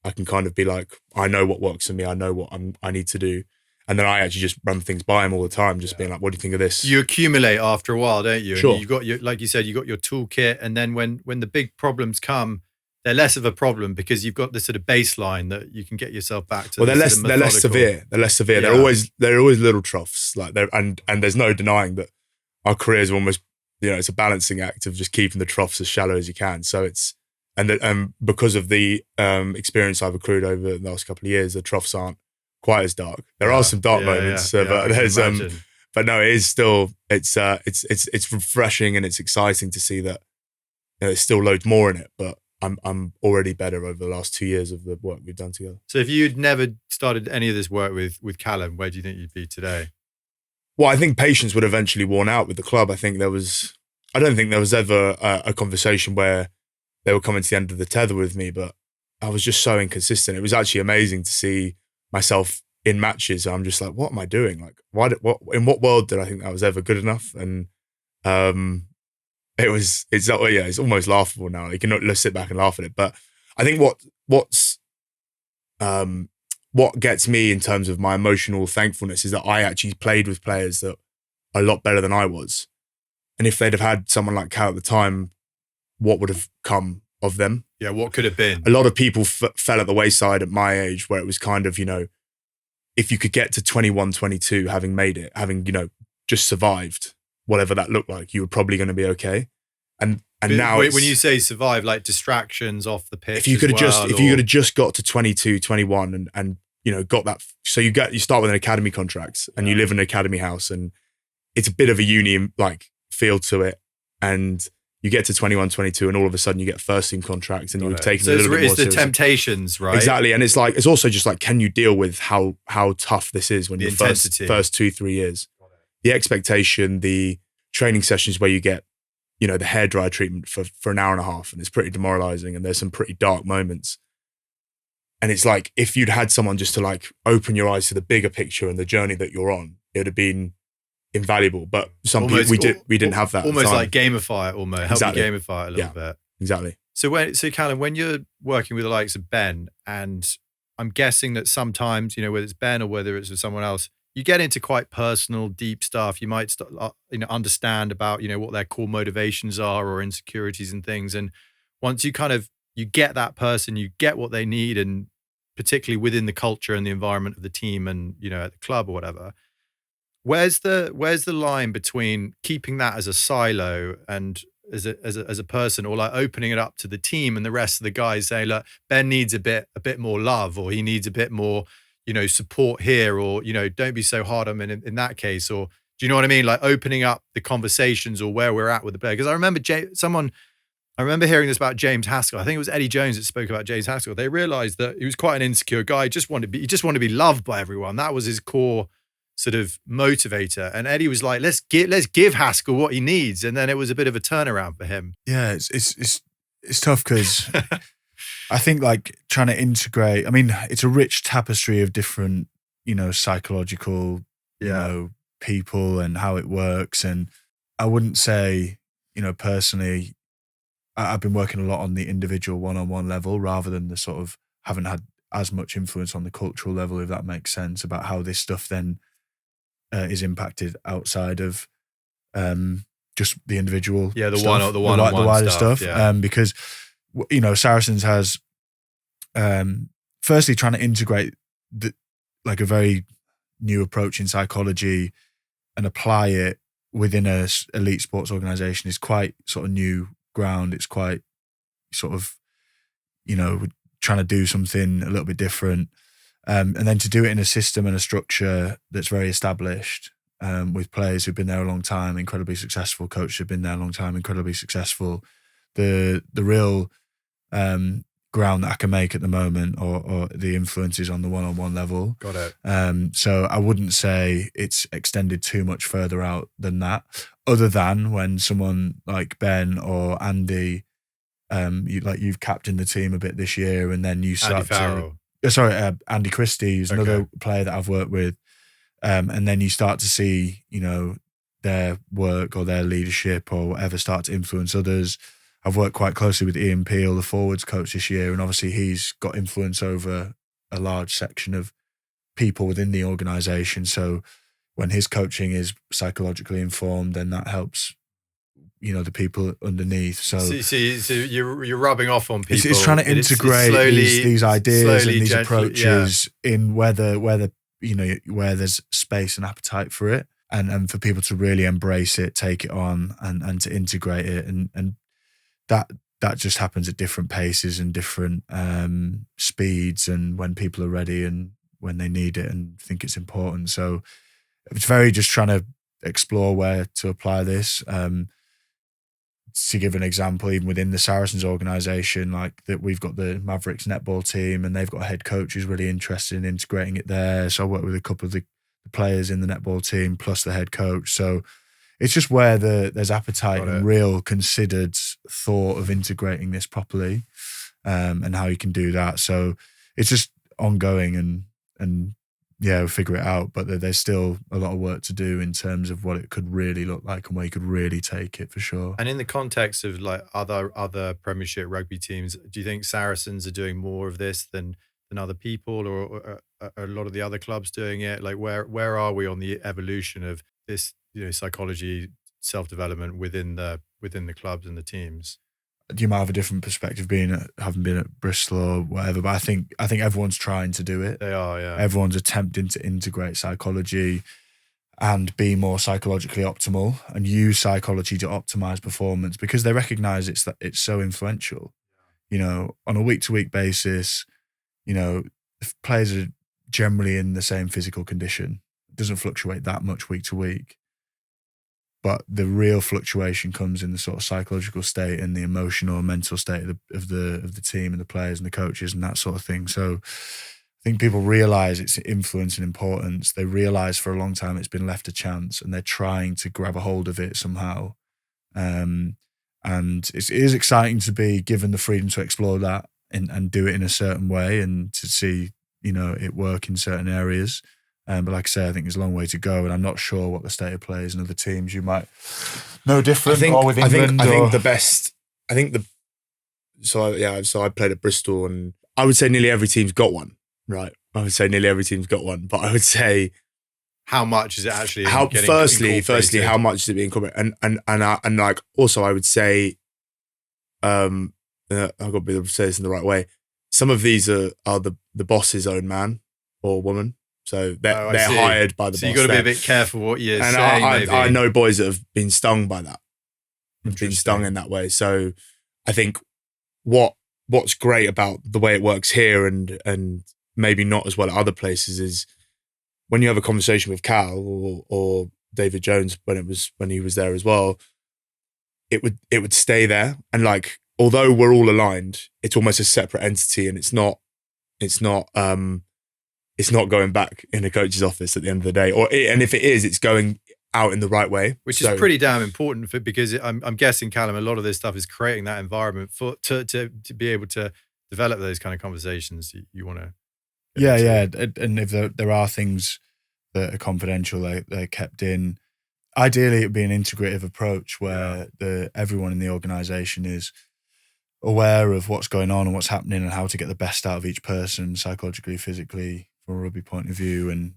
I can kind of be like, I know what works for me. I know what I need to do. And then I actually just run things by him all the time, just being like, what do you think of this? You accumulate after a while, don't you? Sure. And you've got your, like you said, you got your toolkit, and then when the big problems come, they're less of a problem because you've got this sort of baseline that you can get yourself back to. Well, they're less severe. They're less severe. Yeah. They're always little troughs. Like and there's no denying that our careers are almost, it's a balancing act of just keeping the troughs as shallow as you can. So it's and because of the experience I've accrued over the last couple of years, the troughs aren't quite as dark. There are some dark moments, but there's but no, it is still it's refreshing and it's exciting to see that there's still loads more in it, but I'm already better over the last 2 years of the work we've done together. So if you'd never started any of this work with Calum, where do you think you'd be today? Well, I think patience would eventually worn out with the club. I don't think there was ever a conversation where they were coming to the end of the tether with me, but I was just so inconsistent. It was actually amazing to see myself in matches. I'm just like, what am I doing? Like, in what world did I think that was ever good enough? And it's almost laughable now. You can sit back and laugh at it. But I think what gets me in terms of my emotional thankfulness is that I actually played with players that are a lot better than I was. And if they'd have had someone like Cal at the time, what would have come of them? Yeah, what could have been? A lot of people fell at the wayside at my age, where it was kind of, if you could get to 21, 22, having made it, having, just survived, whatever that looked like, you were probably going to be okay. And now when you say survive, like distractions off the pitch, if you could have just got to 22, 21 and got that, so you start with an academy contract and you live in an academy house and it's a bit of a uni like feel to it, and you get to 21, 22 and all of a sudden you get a first team contract and you're taking a little bit more it's the seriously. temptations, right? Exactly. And it's also just like, can you deal with how tough this is when the you're first 2-3 years? The expectation, the training sessions where you get, the hairdryer treatment for an hour and a half, and it's pretty demoralizing and there's some pretty dark moments. And it's like, if you'd had someone just to like open your eyes to the bigger picture and the journey that you're on, it would have been invaluable. But some people, we didn't have that. Almost like gamify it, almost. Exactly. Help you gamify it a little bit. Exactly. So Calum, when you're working with the likes of Ben, and I'm guessing that sometimes, whether it's Ben or whether it's with someone else, you get into quite personal, deep stuff. You might understand about, what their core motivations are or insecurities and things. And once you you get that person, you get what they need, and particularly within the culture and the environment of the team and, at the club or whatever, where's the line between keeping that as a silo and as a person, or like opening it up to the team and the rest of the guys saying, look, Ben needs a bit more love, or he needs a bit more, support here, or, don't be so hard on him in that case, or do you know what I mean? Like opening up the conversations or where we're at with the player. Because I remember hearing this about James Haskell. I think it was Eddie Jones that spoke about James Haskell. They realized that he was quite an insecure guy. He just wanted to be loved by everyone. That was his core sort of motivator. And Eddie was like, let's give Haskell what he needs. And then it was a bit of a turnaround for him. Yeah, it's tough because I think like trying to integrate, I mean, it's a rich tapestry of different, psychological, people and how it works. And I wouldn't say, personally, I've been working a lot on the individual one-on-one level rather than the sort of haven't had as much influence on the cultural level, if that makes sense, about how this stuff then is impacted outside of just the individual. Yeah, the stuff, one-on-one the wider stuff. Yeah. Because, Saracens has firstly trying to integrate a very new approach in psychology and apply it within a elite sports organization is quite sort of new ground. It's quite sort of, trying to do something a little bit different. And then to do it in a system and a structure that's very established, with players who've been there a long time, incredibly successful, coaches who've been there a long time, incredibly successful. The real ground that I can make at the moment or the influences on the one-on-one level. Got it. So I wouldn't say it's extended too much further out than that, other than when someone like Ben or Andy, you've captained the team a bit this year, and then you start Andy Christie, who's another player that I've worked with, and then you start to see, their work or their leadership or whatever start to influence others. I've worked quite closely with Ian Peel, the forwards coach this year, and obviously he's got influence over a large section of people within the organisation. So when his coaching is psychologically informed, then that helps, the people underneath. So you're rubbing off on people. It's trying to integrate these ideas and these approaches in where there's space and appetite for it, and for people to really embrace it, take it on, and to integrate it, and that just happens at different paces and different speeds, and when people are ready and when they need it and think it's important. So it's very just trying to explore where to apply this. To give an example, even within the Saracens organisation, like that, we've got the Mavericks netball team, and they've got a head coach who's really interested in integrating it there. So I work with a couple of the players in the netball team plus the head coach. So it's just where there's appetite and real considered thought of integrating this properly, and how you can do that. So it's just ongoing and we'll figure it out. But there's still a lot of work to do in terms of what it could really look like and where you could really take it, for sure. And in the context of like other Premiership rugby teams, do you think Saracens are doing more of this than other people, or are a lot of the other clubs doing it? Like where are we on the evolution of this, psychology, self-development within the clubs and the teams? You might have a different perspective having been at Bristol or whatever, but I think everyone's trying to do it. They are, yeah. Everyone's attempting to integrate psychology and be more psychologically optimal and use psychology to optimize performance, because they recognize it's so influential. On a week-to-week basis, if players are generally in the same physical condition. It doesn't fluctuate that much week to week. But the real fluctuation comes in the sort of psychological state and the emotional and mental state of the team and the players and the coaches and that sort of thing. So I think people realise its influence and importance. They realise for a long time it's been left to chance, and they're trying to grab a hold of it somehow. And it is exciting to be given the freedom to explore that and do it in a certain way, and to see it work in certain areas. But like I say, I think there's a long way to go, and I'm not sure what the state of play is in other teams. You might know different. So I played at Bristol, and I would say nearly every team's got one, right? I would say nearly every team's got one, but I would say how much is it actually? Firstly, how much is it being incorporated? And like also, I would say, I've got to be able to say this in the right way. Some of these are the boss's own man or woman. So they're hired by the boss. So you've got to be a bit careful what you're saying. I know boys that have been stung by that. Have been stung in that way. So I think what's great about the way it works here and maybe not as well at other places is when you have a conversation with Cal or David Jones when he was there as well, it would stay there. And like, although we're all aligned, it's almost a separate entity, and it's not going back in a coach's office at the end of the day, and if it is, it's going out in the right way, which is pretty damn important because I'm guessing, Calum, a lot of this stuff is creating that environment to be able to develop those kind of conversations you want to. Yeah, and if there are things that are confidential, they're kept in. Ideally, it'd be an integrative approach where everyone in the organisation is aware of what's going on and what's happening and how to get the best out of each person, psychologically, physically, from a rugby point of view, and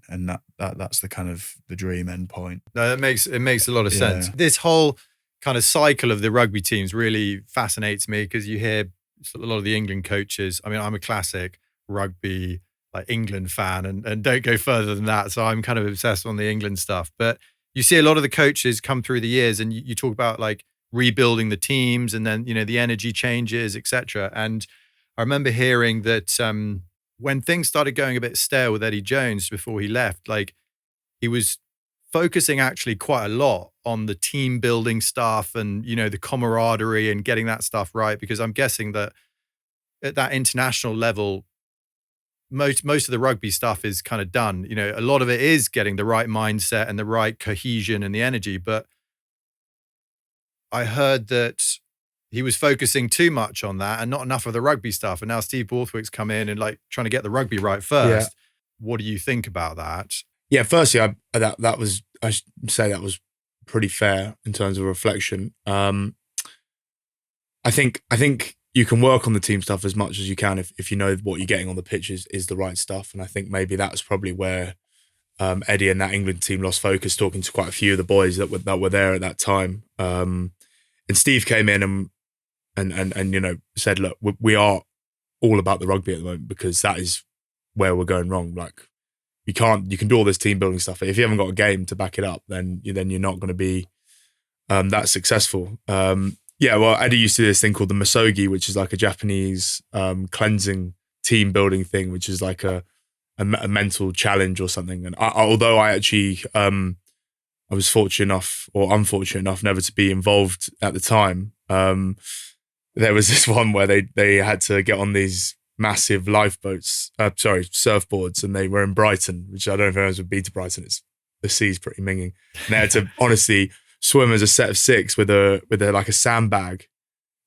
that's the kind of the dream end point. No, it makes a lot of sense. This whole kind of cycle of the rugby teams really fascinates me because you hear a lot of the England coaches. I mean, I'm a classic rugby like England fan and don't go further than that. So I'm kind of obsessed on the England stuff. But you see a lot of the coaches come through the years, and you talk about like rebuilding the teams, and then the energy changes, etc. And I remember hearing that when things started going a bit stale with Eddie Jones before he left, like he was focusing actually quite a lot on the team building stuff and the camaraderie and getting that stuff right, because I'm guessing that at that international level, most of the rugby stuff is kind of done. A lot of it is getting the right mindset and the right cohesion and the energy. But I heard that he was focusing too much on that and not enough of the rugby stuff. And now Steve Borthwick's come in and like trying to get the rugby right first. Yeah. What do you think about that? Yeah, firstly, I should say that was pretty fair in terms of reflection. I think you can work on the team stuff as much as you can if you know what you're getting on the pitch is the right stuff. And I think maybe that's probably where Eddie and that England team lost focus, talking to quite a few of the boys that were there at that time. And Steve came in and said, look, we are all about the rugby at the moment, because that is where we're going wrong. Like, you can do all this team building stuff, but if you haven't got a game to back it up, then you're not going to be that successful. Well, Eddie used to do this thing called the Misogi, which is like a Japanese cleansing team building thing, which is like a mental challenge or something. And although I actually I was fortunate enough or unfortunate enough never to be involved at the time, there was this one where they had to get on these massive surfboards, and they were in Brighton, which I don't know if anyone's been to Brighton. The sea's pretty minging. And they had to honestly swim as a set of six with a like a sandbag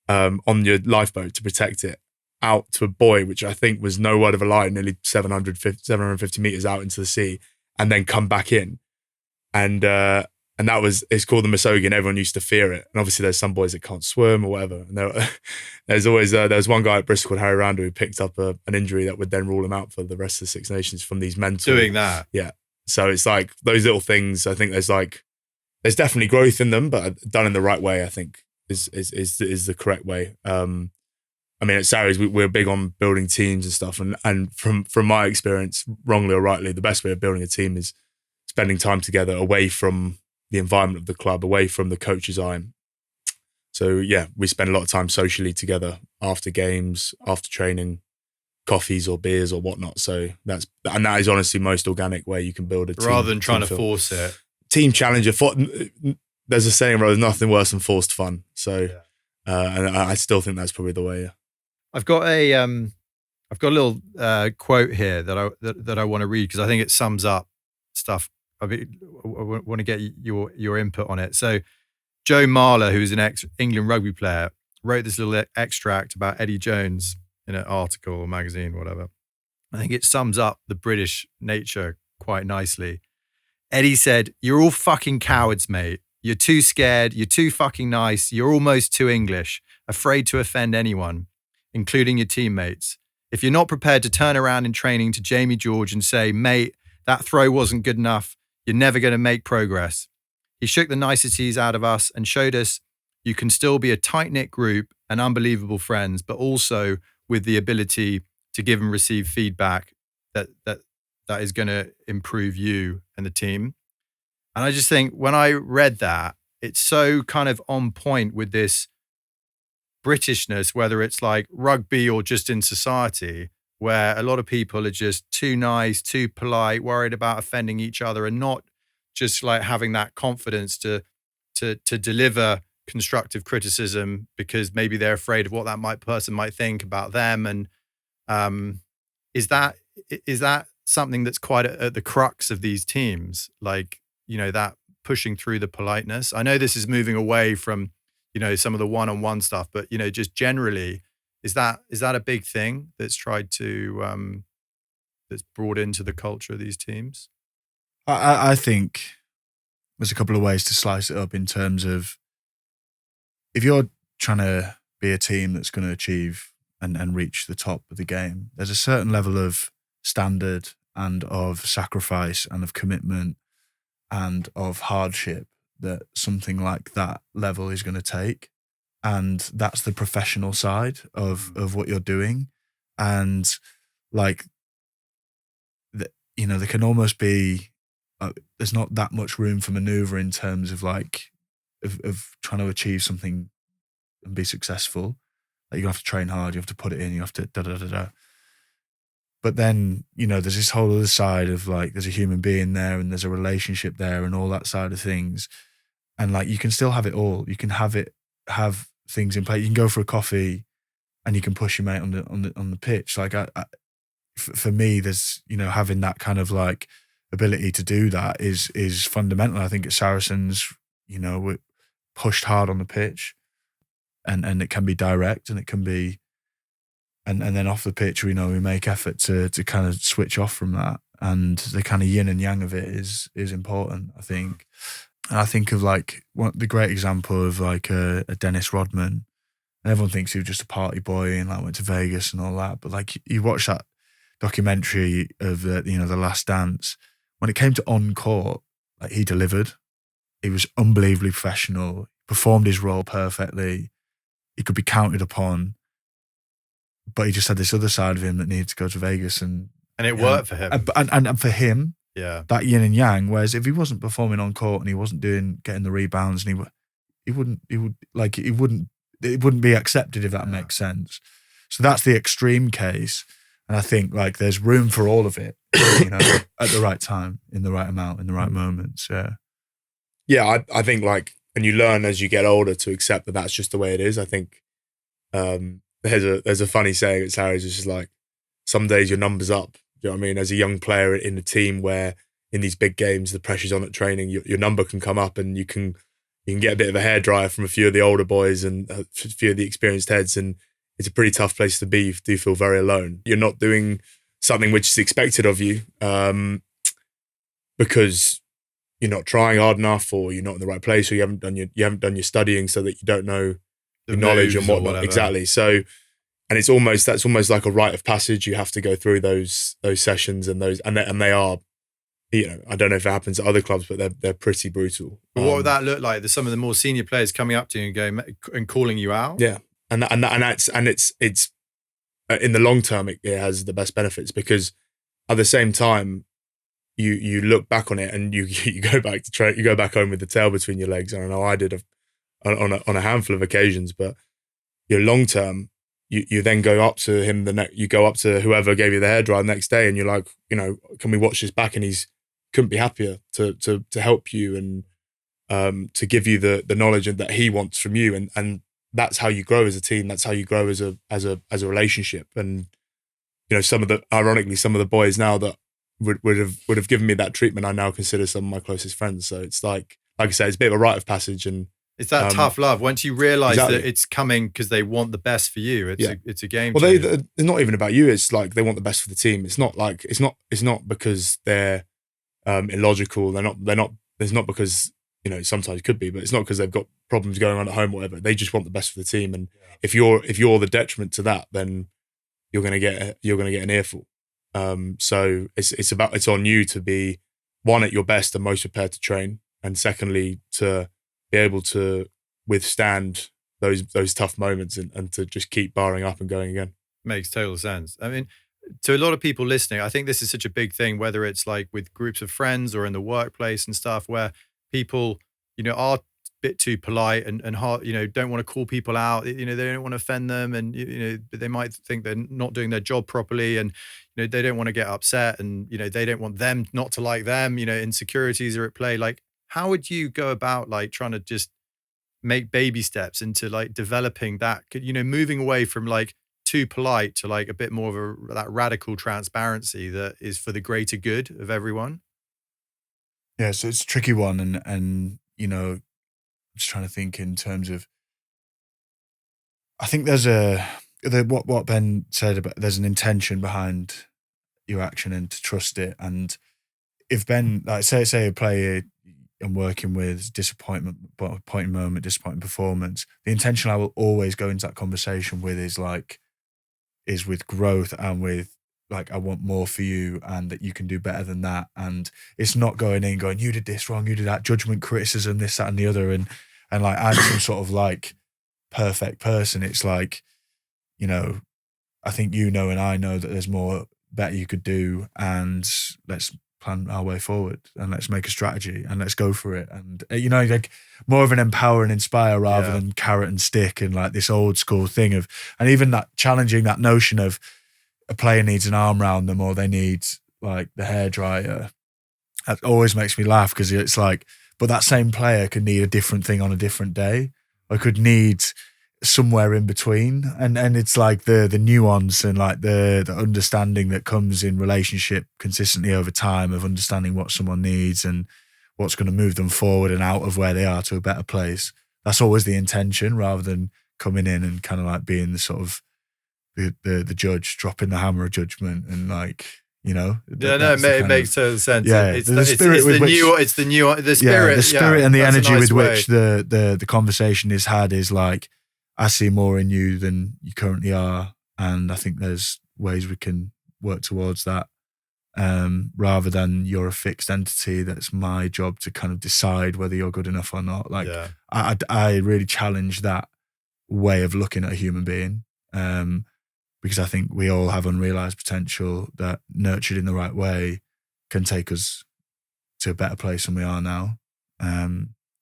on your lifeboat to protect it out to a buoy, which I think was no word of a lie, nearly 750 meters out into the sea, and then come back in. And it's called the Misogi, and everyone used to fear it. And obviously there's some boys that can't swim or whatever. And there's one guy at Bristol called Harry Randall who picked up an injury that would then rule him out for the rest of the Six Nations from these mental... Doing that. Yeah. So it's like those little things, I think there's definitely growth in them, but done in the right way, I think is the correct way. I mean, at Sarries, we're big on building teams and stuff. And from my experience, wrongly or rightly, the best way of building a team is spending time together away from the environment of the club, away from the coach's eye. So yeah, we spend a lot of time socially together after games, after training, coffees or beers or whatnot. So that is honestly most organic way you can build a team. Rather than trying to force it. Team challenger. There's a saying, there's nothing worse than forced fun. So, and I still think that's probably the way. Yeah. I've got a little quote here that I want to read, because I think it sums up stuff. I want to get your input on it. So Joe Marler, who's an ex-England rugby player, wrote this little extract about Eddie Jones in an article or magazine, whatever. I think it sums up the British nature quite nicely. Eddie said, "You're all fucking cowards, mate. You're too scared. You're too fucking nice. You're almost too English, afraid to offend anyone, including your teammates. If you're not prepared to turn around in training to Jamie George and say, mate, that throw wasn't good enough, you're never going to make progress." He shook the niceties out of us and showed us you can still be a tight-knit group and unbelievable friends, but also with the ability to give and receive feedback that is going to improve you and the team. And I just think when I read that, it's so kind of on point with this Britishness, whether it's like rugby or just in society, where a lot of people are just too nice, too polite, worried about offending each other, and not just like having that confidence to deliver constructive criticism because maybe they're afraid of what that person might think about them. And is that something that's quite at the crux of these teams? Like, that pushing through the politeness. I know this is moving away from, some of the one-on-one stuff, but, just generally, is that a big thing that's tried to, that's brought into the culture of these teams? I think there's a couple of ways to slice it up in terms of, if you're trying to be a team that's going to achieve and reach the top of the game, there's a certain level of standard and of sacrifice and of commitment and of hardship that something like that level is going to take. And that's the professional side of what you're doing. And like, there can almost be, there's not that much room for maneuver in terms of like, of trying to achieve something and be successful. Like, you have to train hard, you have to put it in, you have to da-da-da-da. But then, there's this whole other side of like, there's a human being there and there's a relationship there and all that side of things. And like, you can still have it all. You can have things in place. You can go for a coffee and you can push your mate on the pitch. Like, for me, there's, having that kind of like ability to do that is fundamental. I think at Saracens, we're pushed hard on the pitch and it can be direct and it can be, and then off the pitch, we make effort to kind of switch off from that. And the kind of yin and yang of it is important, I think. And I think of like the great example of like a Dennis Rodman, And everyone thinks he was just a party boy and like went to Vegas and all that. But like you watch that documentary of the Last Dance, when it came to on court, like he delivered. He was unbelievably professional, performed his role perfectly. He could be counted upon, but he just had this other side of him that needed to go to Vegas, and it worked for him. And for him, yeah, that yin and yang. Whereas if he wasn't performing on court and he wasn't getting the rebounds, and it wouldn't be accepted, if that makes sense. So that's the extreme case. And I think like there's room for all of it, at the right time, in the right amount, in the right moments. Yeah. Yeah, I think like, and you learn as you get older to accept that that's just the way it is. I think there's a funny saying at Saracens, it's just like, some days your number's up. Do you know what I mean? As a young player in a team where in these big games, the pressure's on at training, your number can come up and you can get a bit of a hairdryer from a few of the older boys and a few of the experienced heads, and it's a pretty tough place to be. You do feel very alone. You're not doing something which is expected of you because you're not trying hard enough, or you're not in the right place, or you haven't done your studying, so that you don't know your knowledge and whatnot. Exactly. So, and that's almost like a rite of passage. You have to go through those sessions and they are. I don't know if it happens at other clubs, but they're pretty brutal. But what would that look like? There's some of the more senior players coming up to you and going and calling you out. Yeah, and it's in the long term it has the best benefits, because at the same time you look back on it and you go back to you go back home with the tail between your legs. I don't know, I did on a handful of occasions, but your long term. You then go up to him you go up to whoever gave you the hairdryer the next day, and you're like, can we watch this back? And he's couldn't be happier to help you and to give you the knowledge that he wants from you, and that's how you grow as a team. That's how you grow as a relationship. And some of the boys now that would have given me that treatment, I now consider some of my closest friends. So it's like I said, it's a bit of a rite of passage, and it's that tough love. Once you realise that it's coming because they want the best for you, it's a game changer. Well, they're not even about you. It's like they want the best for the team. It's not like it's not because they're illogical. They're not. There's not because sometimes it could be, but it's not because they've got problems going on at home or whatever. They just want the best for the team. And if you're the detriment to that, then you're gonna get an earful. So it's on you to be, one, at your best and most prepared to train, and secondly to be able to withstand those tough moments and to just keep barring up and going again. Makes total sense. I mean, to a lot of people listening, I think this is such a big thing, whether it's like with groups of friends or in the workplace and stuff, where people, are a bit too polite and hard, don't want to call people out, they don't want to offend them, and, they might think they're not doing their job properly, and, they don't want to get upset, and, they don't want them not to like them, insecurities are at play. Like, how would you go about like trying to just make baby steps into like developing that, moving away from like too polite to like a bit more of that radical transparency that is for the greater good of everyone? Yeah, so it's a tricky one, and I'm just trying to think in terms of, I think there's what Ben said about, there's an intention behind your action and to trust it. And if Ben, like say a player I'm working with, disappointing moment, disappointing performance, the intention I will always go into that conversation with is with growth and with like, I want more for you and that you can do better than that. And it's not going you did this wrong, you did that, judgment, criticism, this, that, and the other. And like, I'm some sort of like perfect person. It's like, I think and I know that there's more better you could do, and let's plan our way forward and let's make a strategy and let's go for it. And, like more of an empower and inspire rather than carrot and stick and like this old school thing of, and even that challenging that notion of a player needs an arm around them or they need like the hairdryer. That always makes me laugh, because it's like, but that same player could need a different thing on a different day, or could need somewhere in between. And it's like the nuance and like the understanding that comes in relationship consistently over time of understanding what someone needs and what's going to move them forward and out of where they are to a better place. That's always the intention, rather than coming in and kind of like being the sort of the judge, dropping the hammer of judgment and like, it makes total sense. Yeah, it's the spirit and the energy with which the conversation is had is like, I see more in you than you currently are. And I think there's ways we can work towards that. Rather than you're a fixed entity that's my job to kind of decide whether you're good enough or not. Like, Yeah. I really challenge that way of looking at a human being, because I think we all have unrealized potential that, nurtured in the right way, can take us to a better place than we are now.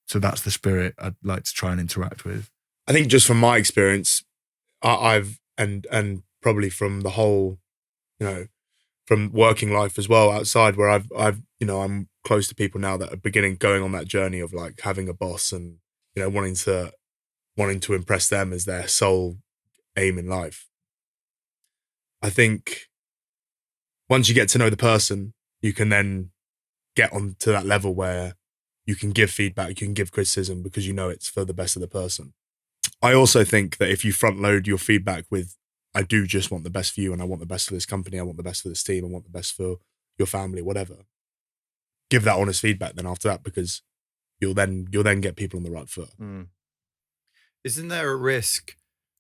So that's the spirit I'd like to try and interact with. I think just from my experience, I've and probably from the whole, from working life as well outside, where I've I'm close to people now that are going on that journey of like having a boss and wanting to impress them as their sole aim in life. I think once you get to know the person, you can then get on to that level where you can give feedback, you can give criticism because it's for the best of the person. I also think that if you front load your feedback with, I do just want the best for you and I want the best for this company, I want the best for this team, I want the best for your family, whatever. Give that honest feedback then after that, because you'll then get people on the right foot. Isn't there a risk?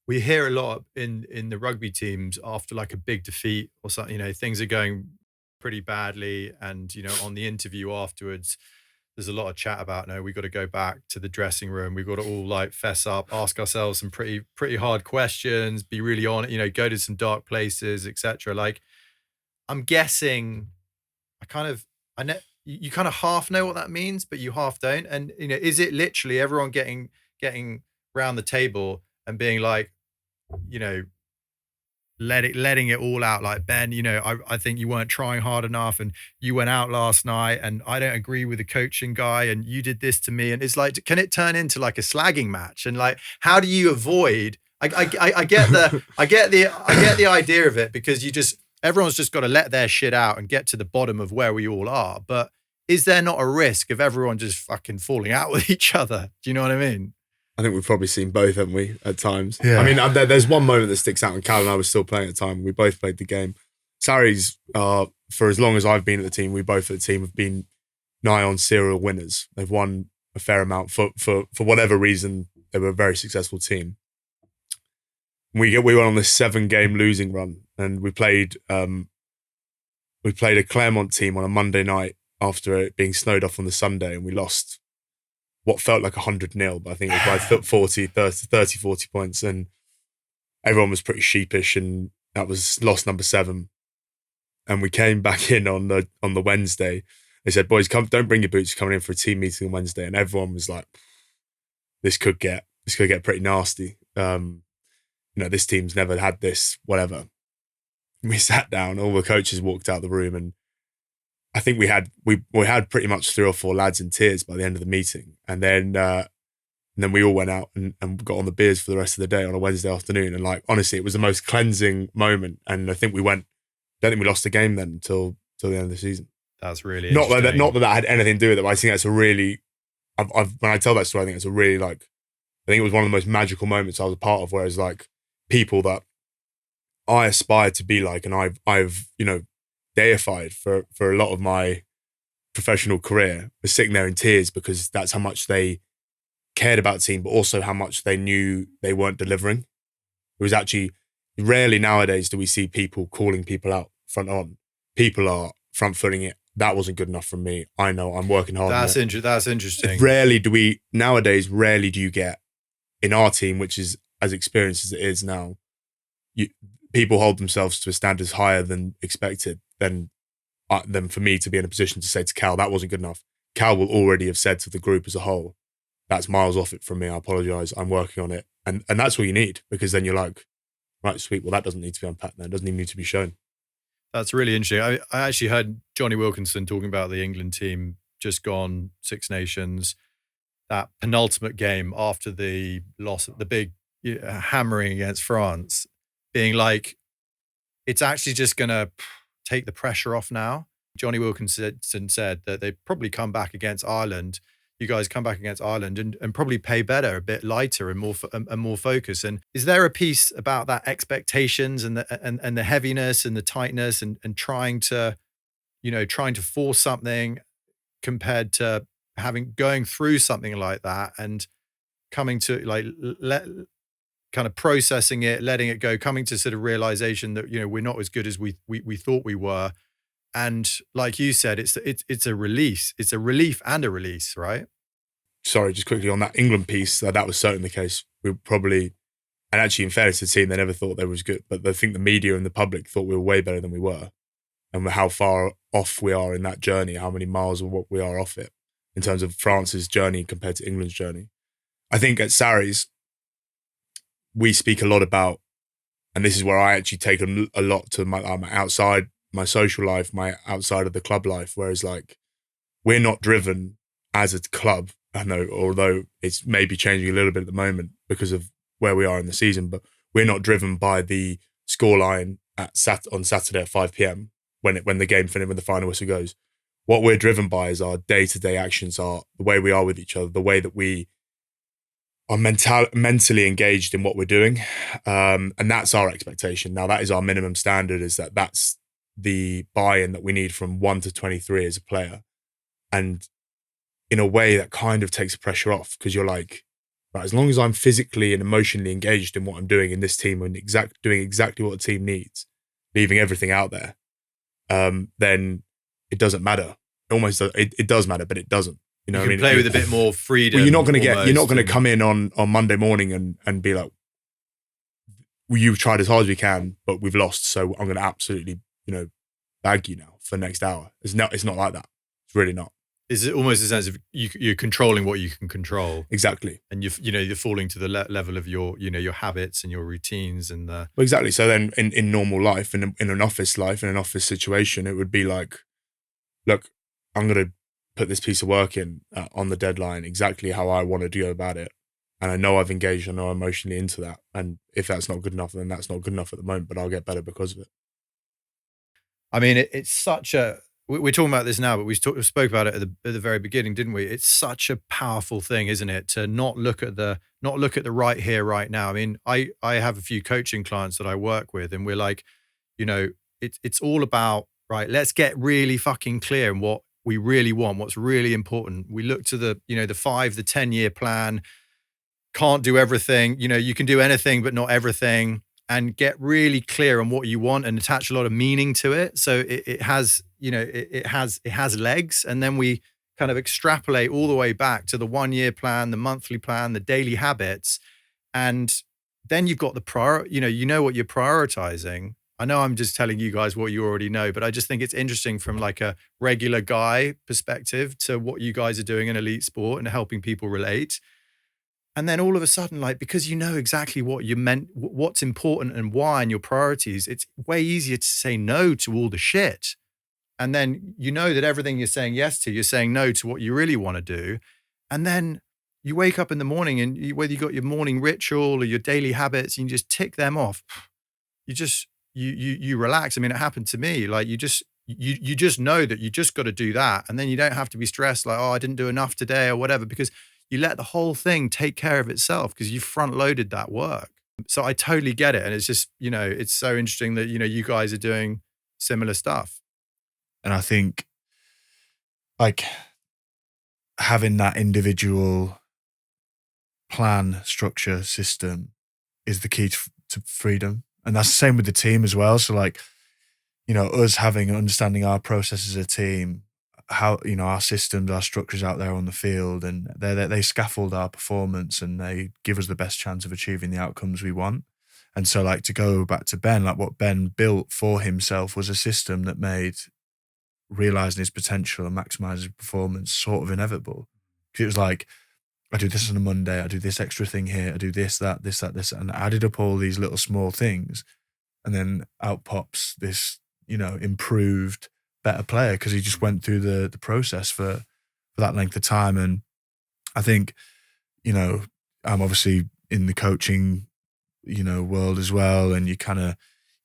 We hear a lot in the rugby teams after like a big defeat or something, things are going pretty badly. And, on the interview afterwards, there's a lot of chat about, no, we've got to go back to the dressing room. We've got to all like fess up, ask ourselves some pretty hard questions, be really on it, go to some dark places, etc. Like, I'm guessing you kind of half know what that means, but you half don't. And, is it literally everyone getting around the table and being like, letting it all out, like, Ben, I think you weren't trying hard enough and you went out last night and I don't agree with the coaching guy and you did this to me. And it's like, can it turn into like a slagging match? And like, how do you avoid, I get the idea of it, because everyone's just got to let their shit out and get to the bottom of where we all are. But is there not a risk of everyone just fucking falling out with each other? Do you know what I mean? I think we've probably seen both, haven't we, at times? Yeah. I mean, there's one moment that sticks out, and Calum and I were still playing at the time. We both played the game. Sarries, for as long as I've been at the team, we both at the team have been nigh on serial winners. They've won a fair amount for whatever reason. They were a very successful team. We went on this 7-game losing run, and we played a Claremont team on a Monday night after it being snowed off on the Sunday, and we lost what felt like 100-0, but I think it was by 40 points, and everyone was pretty sheepish, and that was loss number 7. And we came back in on the Wednesday. They said, boys, don't bring your boots, coming in for a team meeting on Wednesday. And everyone was like, this could get pretty nasty. This team's never had this, whatever. And we sat down, all the coaches walked out the room, and I think we had pretty much 3 or 4 lads in tears by the end of the meeting. And then we all went out and got on the beers for the rest of the day on a Wednesday afternoon. And like, honestly, it was the most cleansing moment. And I think don't think we lost the game then until the end of the season. That's really not that had anything to do with it, but I think that's a really, when I tell that story, I think it's a really I think it was one of the most magical moments I was a part of, whereas like people that I aspire to be like, and I've deified for a lot of my professional career, was sitting there in tears because that's how much they cared about the team, but also how much they knew they weren't delivering. It was actually rarely nowadays do we see people calling people out front on. People are front footing it. That wasn't good enough from me. I know I'm working hard. That's interesting. Rarely do you get in our team, which is as experienced as it is now, people hold themselves to a standard higher than expected than for me to be in a position to say to Cal, that wasn't good enough. Cal will already have said to the group as a whole, that's miles off it from me. I apologize. I'm working on it. And that's all you need, because then you're like, right, sweet. Well, that doesn't need to be unpacked then. It doesn't even need to be shown. That's really interesting. I actually heard Johnny Wilkinson talking about the England team just gone Six Nations, that penultimate game after the loss, the big hammering against France, being like, it's actually just going to take the pressure off now. Johnny Wilkinson said that they'd probably come back against Ireland. You guys come back against Ireland and probably play better, a bit lighter and more focused. And is there a piece about that expectations and the heaviness and the tightness and trying to force something compared to going through something like that and coming to kind of processing it, letting it go, coming to sort of realization that, we're not as good as we thought we were. And like you said, it's a release. It's a relief and a release, right? Sorry, just quickly on that England piece, that was certainly the case. We were probably, and actually in fairness to the team, they never thought they was good, but I think the media and the public thought we were way better than we were. And how far off we are in that journey, how many miles or what we are off it in terms of France's journey compared to England's journey. I think at Sarries, we speak a lot about, and this is where I actually take a lot to my outside, my social life, my outside of the club life, whereas like, we're not driven as a club. I know, although it's maybe changing a little bit at the moment because of where we are in the season, but we're not driven by the scoreline on Saturday at 5 p.m. when the game finishes, when the final whistle goes. What we're driven by is our day-to-day actions, the way we are with each other, the way that we are mentally engaged in what we're doing, and that's our expectation. Now, that is our minimum standard. Is that's the buy-in that we need from 1 to 23 as a player, and in a way that kind of takes the pressure off, because you're like, right, as long as I'm physically and emotionally engaged in what I'm doing in this team and doing exactly what the team needs, leaving everything out there, then it doesn't matter. It does matter, but it doesn't. You know, you can play with a bit more freedom. Well, you're not going to come in on Monday morning and be like, well, you've tried as hard as we can, but we've lost, so I'm going to absolutely, bag you now for the next hour. It's not like that. It's really not. Is it almost a sense of you're controlling what you can control? Exactly. And you're falling to the level of your habits and your routines and the. Well, exactly. So then in normal life, in an office life, in an office situation, it would be like, look, I'm going to put this piece of work in on the deadline exactly how I want to go about it. And I know I've engaged, I know I'm emotionally into that. And if that's not good enough, then that's not good enough at the moment, but I'll get better because of it. I mean, it's such a. We're talking about this now, but we spoke about it at the very beginning, didn't we? It's such a powerful thing, isn't it? To not look at the right here, right now. I mean, I have a few coaching clients that I work with, and we're like, it's all about, right, let's get really fucking clear on what we really want, what's really important. We look to the 5, the 10-year plan. Can't do everything. You can do anything, but not everything. And get really clear on what you want and attach a lot of meaning to it. So it has legs. And then we kind of extrapolate all the way back to the 1-year plan, the monthly plan, the daily habits. And then you've got the you know what you're prioritizing. I know I'm just telling you guys what you already know, but I just think it's interesting from like a regular guy perspective to what you guys are doing in elite sport and helping people relate. And then all of a sudden, like, because you know exactly what you meant, what's important and why and your priorities, it's way easier to say no to all the shit. And then you know that everything you're saying yes to, you're saying no to what you really want to do. And then you wake up in the morning and whether you got your morning ritual or your daily habits, you just tick them off. You relax. I mean, it happened to me. Like you just know that you just got to do that. And then you don't have to be stressed like, oh, I didn't do enough today or whatever, because you let the whole thing take care of itself because you front loaded that work. So I totally get it. And it's just, it's so interesting that, you guys are doing similar stuff. And I think like having that individual plan, structure, system is the key to freedom. And that's the same with the team as well. So like, us understanding our process as a team, how, our systems, our structures out there on the field, and they scaffold our performance and they give us the best chance of achieving the outcomes we want. And so like to go back to Ben, like what Ben built for himself was a system that made realizing his potential and maximizing his performance sort of inevitable. Because it was like, I do this on a Monday, I do this extra thing here, I do this, that, and I added up all these little small things. And then out pops this, improved, better player because he just went through the process for that length of time. And I think, I'm obviously in the coaching, world as well. And you kind of,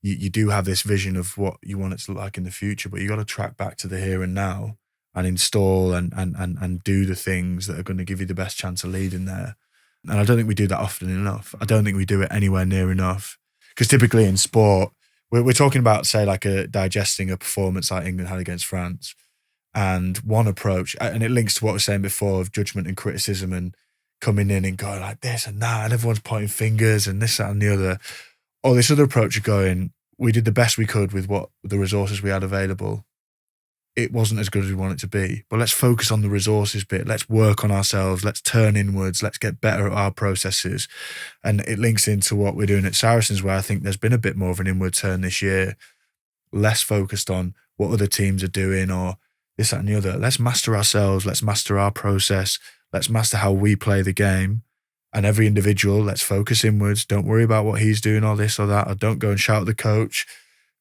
you do have this vision of what you want it to look like in the future, but you got to track back to the here and now and install and do the things that are going to give you the best chance of leading there. And I don't think we do that often enough. I don't think we do it anywhere near enough. Because typically in sport, we're talking about, say, like digesting a performance like England had against France. And one approach, and it links to what I was saying before of judgment and criticism and coming in and going like this and that, and everyone's pointing fingers and this, that, and the other. Or this other approach of going, we did the best we could with what the resources we had available. It wasn't as good as we want it to be, but let's focus on the resources bit. Let's work on ourselves. Let's turn inwards. Let's get better at our processes. And it links into what we're doing at Saracens, where I think there's been a bit more of an inward turn this year, less focused on what other teams are doing or this, that, and the other. Let's master ourselves. Let's master our process. Let's master how we play the game. And every individual, let's focus inwards. Don't worry about what he's doing or this or that, or don't go and shout at the coach.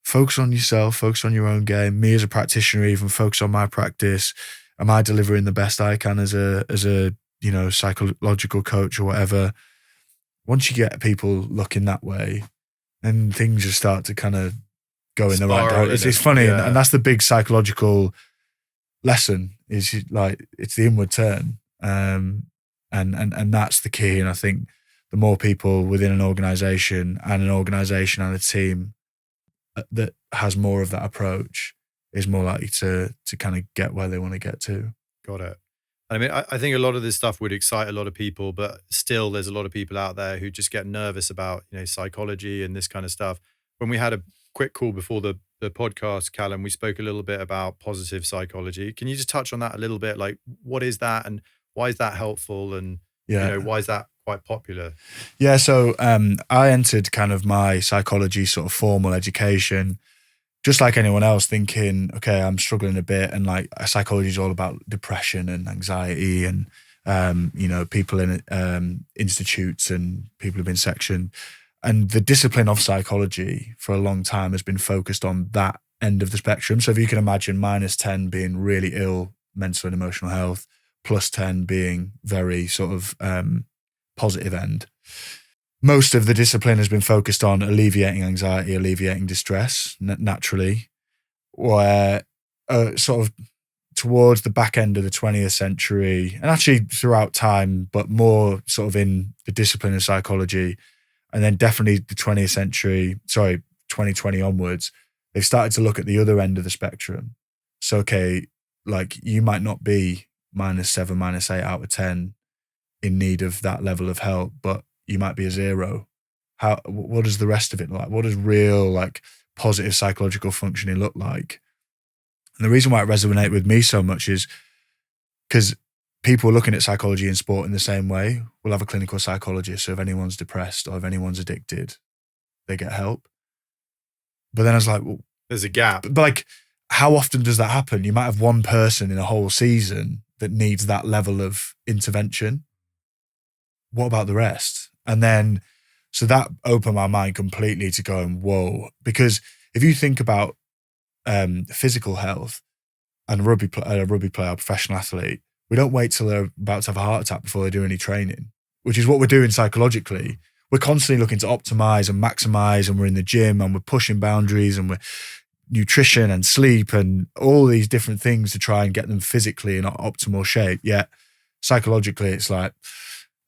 Focus on yourself, focus on your own game. Me as a practitioner, even focus on my practice. Am I delivering the best I can as a psychological coach or whatever? Once you get people looking that way, then things just start to kind of go in the right direction. It's funny, and that's the big psychological lesson, is like it's the inward turn. And that's the key. And I think the more people within an organisation and a team that has more of that approach is more likely to kind of get where they want to get to. Got it. I mean, I think a lot of this stuff would excite a lot of people, but still there's a lot of people out there who just get nervous about, psychology and this kind of stuff. When we had a quick call before the podcast, Calum, we spoke a little bit about positive psychology. Can you just touch on that a little bit? Like, what is that and why is that helpful? And, why is that quite popular? Yeah, so I entered kind of my psychology sort of formal education, just like anyone else, thinking, okay, I'm struggling a bit, and like psychology is all about depression and anxiety, and people in institutes and people who've been sectioned, and the discipline of psychology for a long time has been focused on that end of the spectrum. So if you can imagine -10 being really ill mental and emotional health, +10 being very sort of positive end. Most of the discipline has been focused on alleviating anxiety, alleviating distress, naturally, where sort of towards the back end of the 20th century, and actually throughout time, but more sort of in the discipline of psychology, and then definitely the 2020 onwards, they've started to look at the other end of the spectrum. So, okay, like you might not be -7, -8 out of 10 in need of that level of help, but you might be a 0. What does the rest of it look like? What does real like positive psychological functioning look like? And the reason why it resonated with me so much is because people looking at psychology in sport in the same way. We'll have a clinical psychologist, so if anyone's depressed or if anyone's addicted, they get help. But then I was like, well, there's a gap. But like, how often does that happen? You might have one person in a whole season that needs that level of intervention. What about the rest? And then, so that opened my mind completely to going, whoa. Because if you think about physical health and a rugby player, a professional athlete, we don't wait till they're about to have a heart attack before they do any training, which is what we're doing psychologically. We're constantly looking to optimize and maximize, and we're in the gym and we're pushing boundaries, and we're nutrition and sleep and all these different things to try and get them physically in optimal shape. Yet psychologically, it's like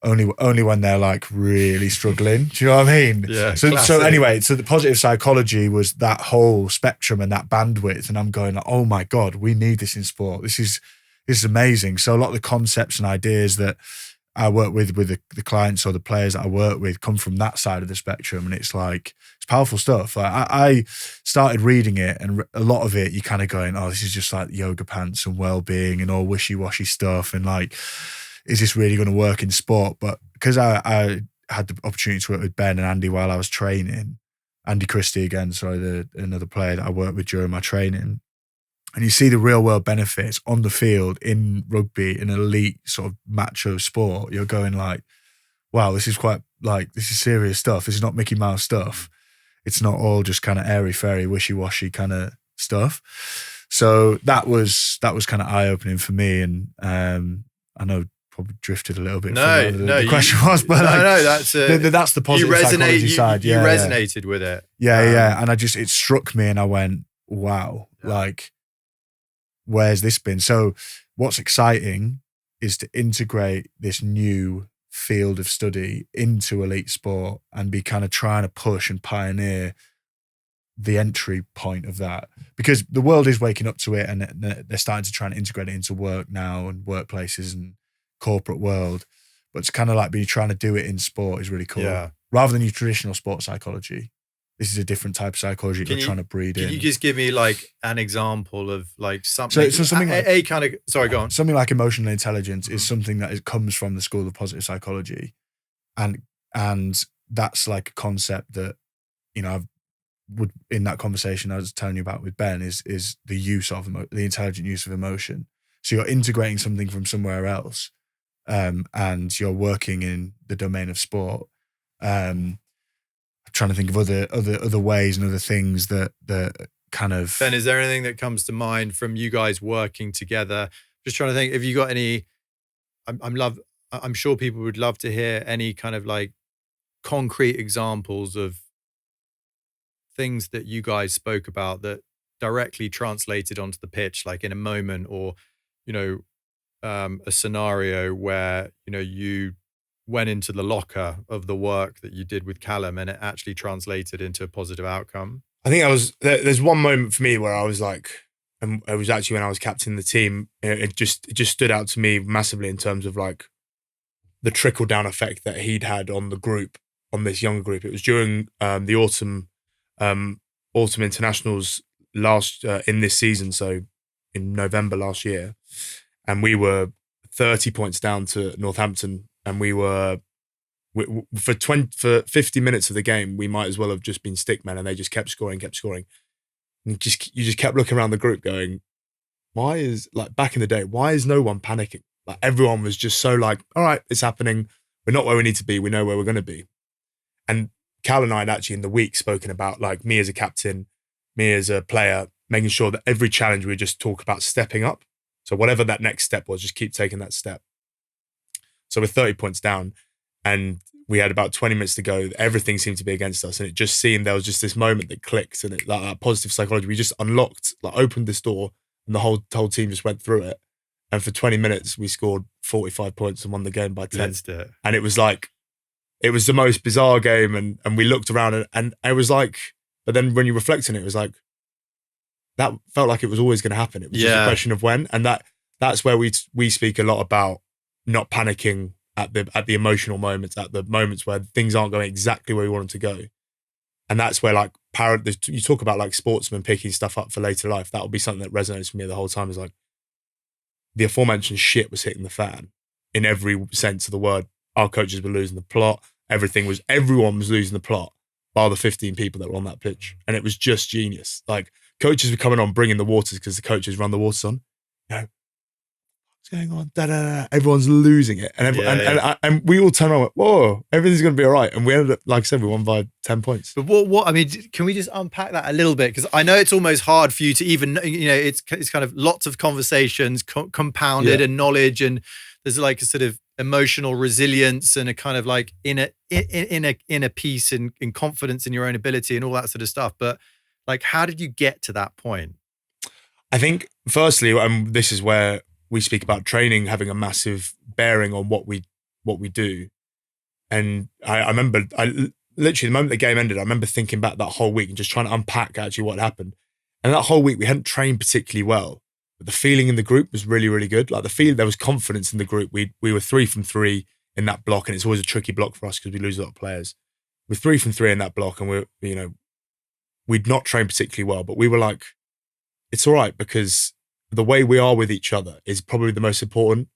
only when they're like really struggling. Do you know what I mean? Yeah. So anyway, so the positive psychology was that whole spectrum and that bandwidth. And I'm going, oh my God, we need this in sport. This is amazing. So a lot of the concepts and ideas that I work with the clients or the players that I work with come from that side of the spectrum. And it's like, it's powerful stuff. Like I started reading it, and a lot of it, you kind of going, oh, this is just like yoga pants and well-being and all wishy-washy stuff. And like, is this really going to work in sport? But because I had the opportunity to work with Ben and Andy while I was training, Andy Christie again, another player that I worked with during my training, and you see the real world benefits on the field in rugby, in an elite sort of macho sport, you're going like, wow, this is serious stuff. This is not Mickey Mouse stuff. It's not all just kind of airy-fairy, wishy-washy kind of stuff. So that was kind of eye-opening for me. And I know probably drifted a little bit. The question was, but that's the positive psychology side. You resonated with it. Yeah. And it struck me, and I went, wow, like, where's this been? So what's exciting is to integrate this new field of study into elite sport and be kind of trying to push and pioneer the entry point of that, because the world is waking up to it, and they're starting to try and integrate it into work now and workplaces and corporate world. but to kind of like be trying to do it in sport is really cool. Yeah. Rather than your traditional sports psychology, this is a different type of psychology that you're trying to breed in. Can you just give me like an example of like something? So something like a kind of, sorry, go on. Something like emotional intelligence is something that comes from the school of positive psychology, and that's like a concept that, you know, in that conversation I was telling you about with Ben is the use of the intelligent use of emotion. So you're integrating something from somewhere else, and you're working in the domain of sport. Trying to think of other ways and other things that kind of. Ben, is there anything that comes to mind from you guys working together? Just trying to think, have you got any? I'm sure people would love to hear any kind of like concrete examples of things that you guys spoke about that directly translated onto the pitch, like in a moment, or, you know, a scenario where, you know, you went into the locker of the work that you did with Calum and it actually translated into a positive outcome? I think there's one moment for me where I was like, and it was actually when I was captain the team, it just stood out to me massively in terms of like the trickle down effect that he'd had on the group, on this younger group. It was during the autumn internationals in this season, so in November last year, and we were 30 points down to Northampton, and we were for 50 minutes of the game, we might as well have just been stickmen, and they just kept scoring. And you just kept looking around the group going, why is, like, back in the day, why is no one panicking? Like, everyone was just so like, all right, it's happening. We're not where we need to be. We know where we're going to be. And Cal and I had actually in the week spoken about, like, me as a captain, me as a player, making sure that every challenge we just talk about stepping up. So whatever that next step was, just keep taking that step. So we're 30 points down and we had about 20 minutes to go. Everything seemed to be against us. And it just seemed there was just this moment that clicked, and it, like that positive psychology, we just unlocked, like opened this door, and the whole team just went through it. And for 20 minutes, we scored 45 points and won the game by 10. And it was like, it was the most bizarre game. And we looked around and it was like, but then when you reflect on it, it was like, that felt like it was always going to happen. It was just a question of when. And that's where we speak a lot about not panicking at the emotional moments, at the moments where things aren't going exactly where we want them to go. And that's where, like, you talk about like sportsmen picking stuff up for later life. That would be something that resonates with me the whole time, is like the aforementioned shit was hitting the fan in every sense of the word. Our coaches were losing the plot. Everyone was losing the plot, bar the 15 people that were on that pitch. And it was just genius. Like, coaches were coming on, bringing the waters because the coaches run the waters on. You know, what's going on? Da, da, da. Everyone's losing it. And we all turned around and went, whoa, everything's going to be all right. And we ended up, like I said, we won by 10 points. But what I mean, can we just unpack that a little bit? Because I know it's almost hard for you to even, you know, it's kind of lots of conversations compounded and knowledge, and there's like a sort of emotional resilience and a kind of like inner peace and confidence in your own ability and all that sort of stuff. But like, how did you get to that point? I think firstly, this is where we speak about training having a massive bearing on what we do. And I remember, literally the moment the game ended, I remember thinking back that whole week and just trying to unpack actually what happened. And that whole week we hadn't trained particularly well, but the feeling in the group was really, really good. Like there was confidence in the group. We were 3 from 3 in that block, and it's always a tricky block for us because we lose a lot of players. We're 3 from 3 in that block, and we'd not trained particularly well, but we were like, it's all right, because the way we are with each other is probably the most important.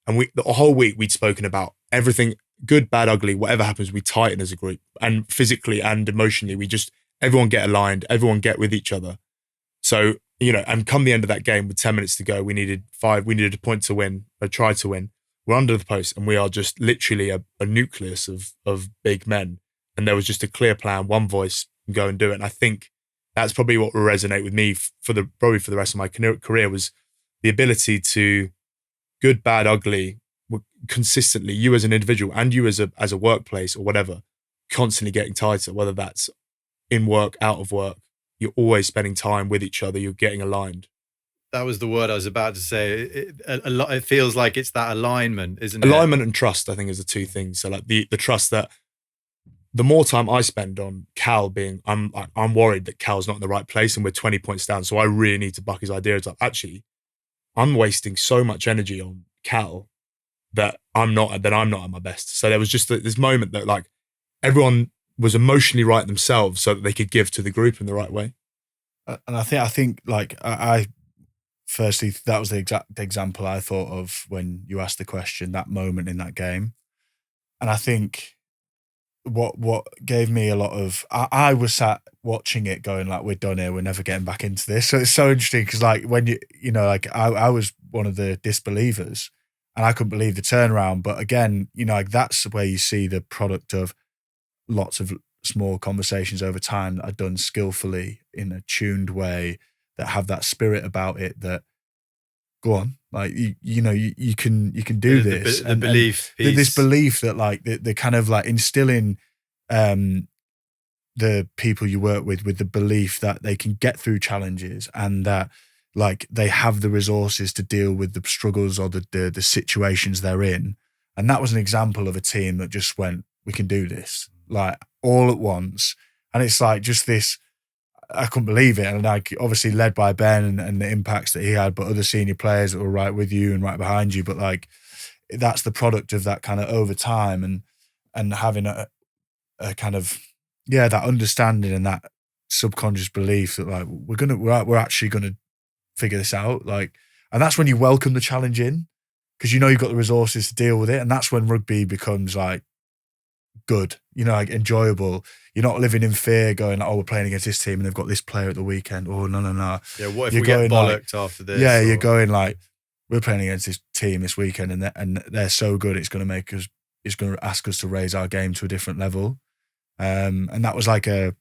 And the whole week we'd spoken about everything, good, bad, ugly, whatever happens, we tighten as a group, and physically and emotionally, everyone get aligned, everyone get with each other. So, and come the end of that game with 10 minutes to go, we needed a point to win, a try to win. We're under the post, and we are just literally a nucleus of big men. And there was just a clear plan, one voice, go and do it. And I think that's probably what will resonate with me for the rest of my career, was the ability to, good, bad, ugly, consistently, you as an individual and you as a workplace or whatever, constantly getting tighter, whether that's in work, out of work, you're always spending time with each other, you're getting aligned. That was the word I was about to say. It feels like it's that alignment, isn't it? Alignment and trust, I think, is the two things. So like the trust that the more time I spend on Cal I'm worried that Cal's not in the right place and we're 20 points down. So I really need to buck his ideas up. Actually, I'm wasting so much energy on Cal that I'm not at my best. So there was just this moment that like everyone was emotionally right themselves so that they could give to the group in the right way. And I think like I firstly, that was the exact example I thought of when you asked the question, that moment in that game. And I think what gave me a lot of, I was sat watching it going like, we're done here, we're never getting back into this. So it's so interesting because like when you know, like I was one of the disbelievers and I couldn't believe the turnaround. But again, you know, like that's where you see the product of lots of small conversations over time that are done skillfully in a tuned way that have that spirit about it that go on, like you know you can do this. The belief piece. This belief that like the kind of like instilling the people you work with the belief that they can get through challenges and that like they have the resources to deal with the struggles or the situations they're in. And that was an example of a team that just went, we can do this, like all at once. And it's like just this, I couldn't believe it. And like obviously led by Ben and the impacts that he had, but other senior players that were right with you and right behind you. But like that's the product of that kind of over time and having a kind of, yeah, that understanding and that subconscious belief that like we're actually gonna figure this out. Like, and that's when you welcome the challenge in because you know you've got the resources to deal with it. And that's when rugby becomes like good, you know, like enjoyable. You're not living in fear going like, oh, we're playing against this team and they've got this player at the weekend. Oh, no. Yeah, what if we get bollocked after this? Yeah, you're going like, we're playing against this team this weekend and they're so good, it's going to ask us to raise our game to a different level. And that was like a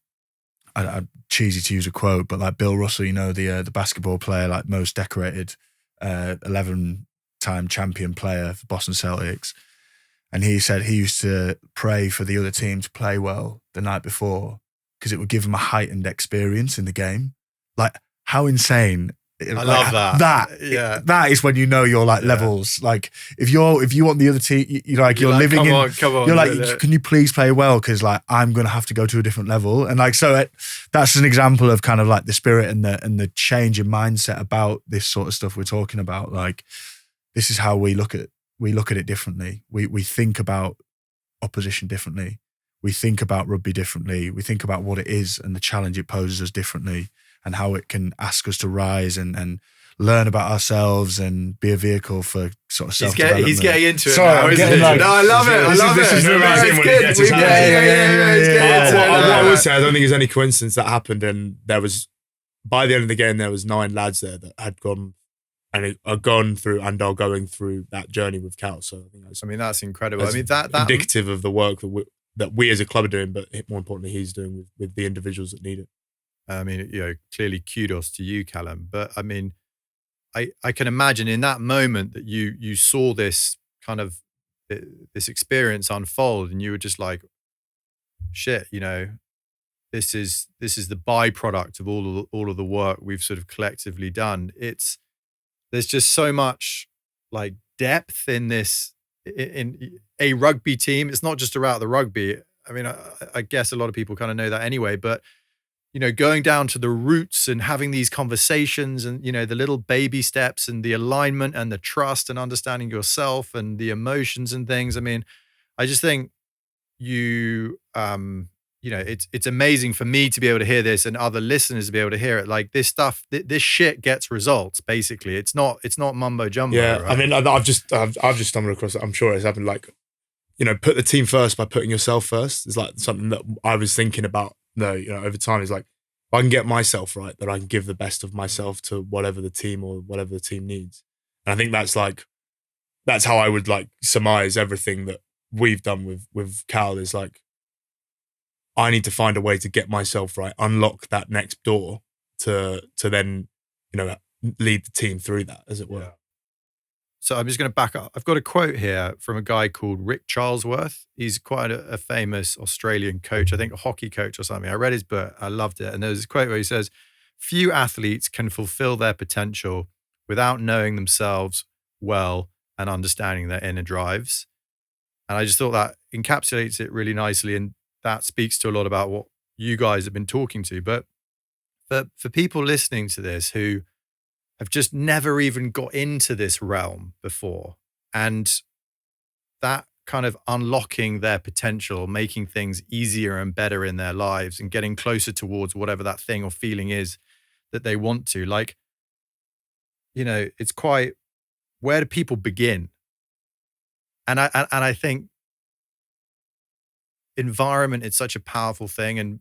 cheesy to use a quote, but like Bill Russell, you know, the basketball player, like most decorated 11-time champion player for Boston Celtics. And he said he used to pray for the other team to play well the night before because it would give him a heightened experience in the game. Like, how insane. I love that. That is when you know you're like levels. Like, if you want the other team, you're living in. Come on, you're like, can you please play well? Because like I'm going to have to go to a different level. And like so, that's an example of kind of like the spirit and the change in mindset about this sort of stuff we're talking about. Like, this is how we look at it differently. We think about opposition differently. We think about rugby differently. We think about what it is and the challenge it poses us differently and how it can ask us to rise and learn about ourselves and be a vehicle for sort of self-development. He's getting into it now, isn't he? Like, no, I love it. This is the amazing when he gets his hand. What I would say, I don't think it's any coincidence that happened. And there was, by the end of the game, there was 9 lads there that had gone and are gone through and are going through that journey with Cal. So I think that's incredible. I mean, that indicative of the work that we as a club are doing, but more importantly, he's doing with the individuals that need it. I mean, you know, clearly kudos to you, Calum. But I mean, I can imagine in that moment that you saw this kind of this experience unfold, and you were just like, shit, you know, this is the byproduct of all of the work we've sort of collectively done. There's just so much like depth in this in a rugby team. It's not just about the rugby. I mean, I guess a lot of people kind of know that anyway, but you know, going down to the roots and having these conversations and, you know, the little baby steps and the alignment and the trust and understanding yourself and the emotions and things. I mean, I just think you know, it's amazing for me to be able to hear this and other listeners to be able to hear it. Like this stuff, this shit gets results. Basically, it's not mumbo jumbo. Yeah, right? I mean, I've just stumbled across it. I'm sure it's happened. Like, you know, put the team first by putting yourself first. It's like something that I was thinking about. No, you know, over time, is like if I can get myself right, that I can give the best of myself to whatever the team or whatever the team needs. And I think that's how I would like surmise everything that we've done with Cal is like, I need to find a way to get myself right, unlock that next door to then, you know, lead the team through that, as it were. Yeah. So I'm just going to back up. I've got a quote here from a guy called Rick Charlesworth. He's quite a famous Australian coach, I think a hockey coach or something. I read his book. I loved it. And there's this quote where he says, few athletes can fulfill their potential without knowing themselves well and understanding their inner drives. And I just thought that encapsulates it really nicely. And that speaks to a lot about what you guys have been talking to. But for people listening to this who have just never even got into this realm before and that kind of unlocking their potential, making things easier and better in their lives and getting closer towards whatever that thing or feeling is that they want to. Like, it's quite, where do people begin? And I think environment is such a powerful thing. And,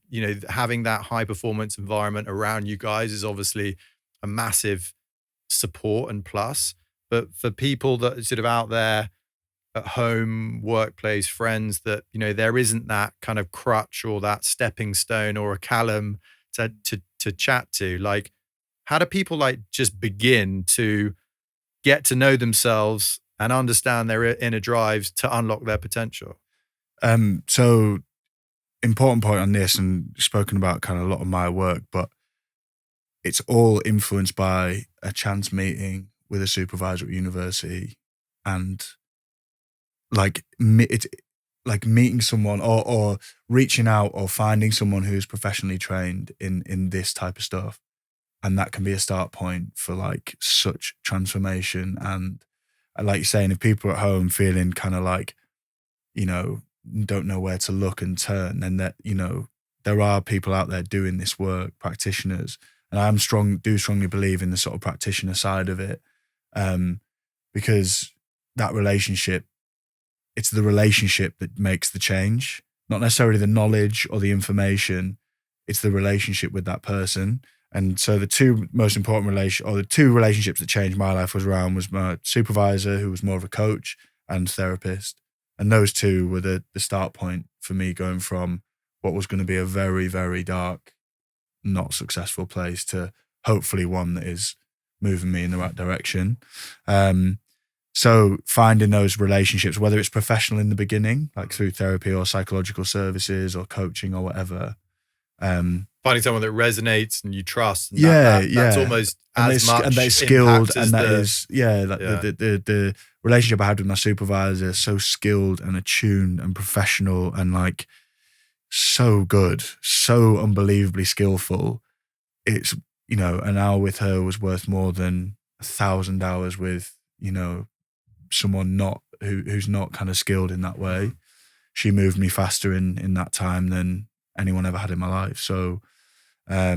having that high performance environment around you guys is obviously a massive support and plus. But for people that are sort of out there at home, workplace, friends, that, there isn't that kind of crutch or that stepping stone or a Calum to chat to, like, how do people like just begin to get to know themselves and understand their inner drives to unlock their potential? So important point on this, and spoken about kind of a lot of my work, but it's all influenced by a chance meeting with a supervisor at university, and like it's like meeting someone or reaching out or finding someone who's professionally trained in this type of stuff. And that can be a start point for like such transformation. And like you're saying, if people are at home feeling kind of like, don't know where to look and turn, then that, there are people out there doing this work, practitioners. And I do strongly believe in the sort of practitioner side of it, because that relationship, it's the relationship that makes the change, not necessarily the knowledge or the information. It's the relationship with that person. And so the two most important the two relationships that changed my life was my supervisor, who was more of a coach, and therapist. And those two were the start point for me going from what was going to be a very, very dark, not successful place to hopefully one that is moving me in the right direction. So finding those relationships, whether it's professional in the beginning, like through therapy or psychological services or coaching or whatever. Finding someone that resonates and you trust. And that's almost as much and they're skilled, and the the relationship I had with my supervisor, so skilled and attuned and professional and like so good, so unbelievably skillful. It's, an hour with her was worth more than 1,000 hours with, someone who's not kind of skilled in that way. She moved me faster in that time than anyone ever had in my life. So I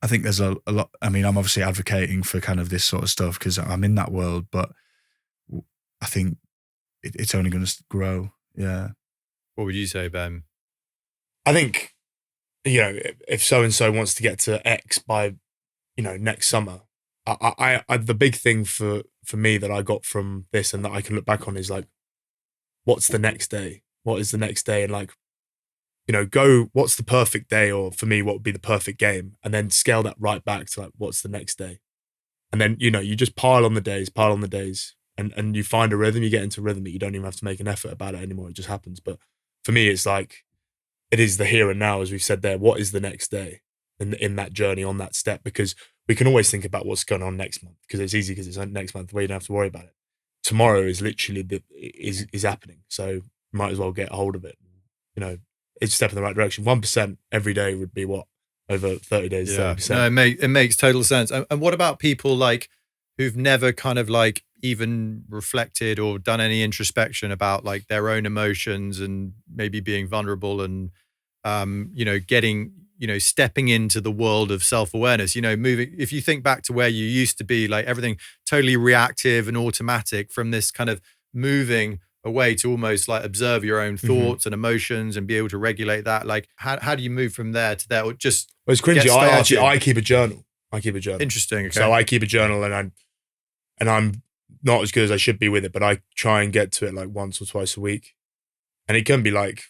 think there's a lot. I mean, I'm obviously advocating for kind of this sort of stuff because I'm in that world, but I think it's only going to grow. Yeah. What would you say, Ben? I think, if so-and-so wants to get to X by, next summer, I the big thing for me that I got from this and that I can look back on is like, what's the next day? What is the next day? And like, what's the perfect day? Or for me, what would be the perfect game? And then scale that right back to like, what's the next day? And then, you just pile on the days and you find a rhythm, you get into rhythm that you don't even have to make an effort about it anymore. It just happens. But for me, it's like, it is the here and now, as we've said there. What is the next day in that journey, on that step? Because we can always think about what's going on next month because it's easy because it's next month where you don't have to worry about it. Tomorrow is literally is happening. So you might as well get a hold of it. It's a step in the right direction. 1% every day would be what? Over 30 days, 30%. No, it makes total sense. And what about people like who've never kind of like even reflected or done any introspection about like their own emotions and maybe being vulnerable and, getting, stepping into the world of self-awareness, moving, if you think back to where you used to be, like everything totally reactive and automatic, from this kind of moving away to almost like observe your own thoughts and emotions and be able to regulate that. Like how do you move from there to there, or just it's cringy. I keep a journal. Interesting. Okay. So I keep a journal and I'm not as good as I should be with it, but I try and get to it like once or twice a week. And it can be like,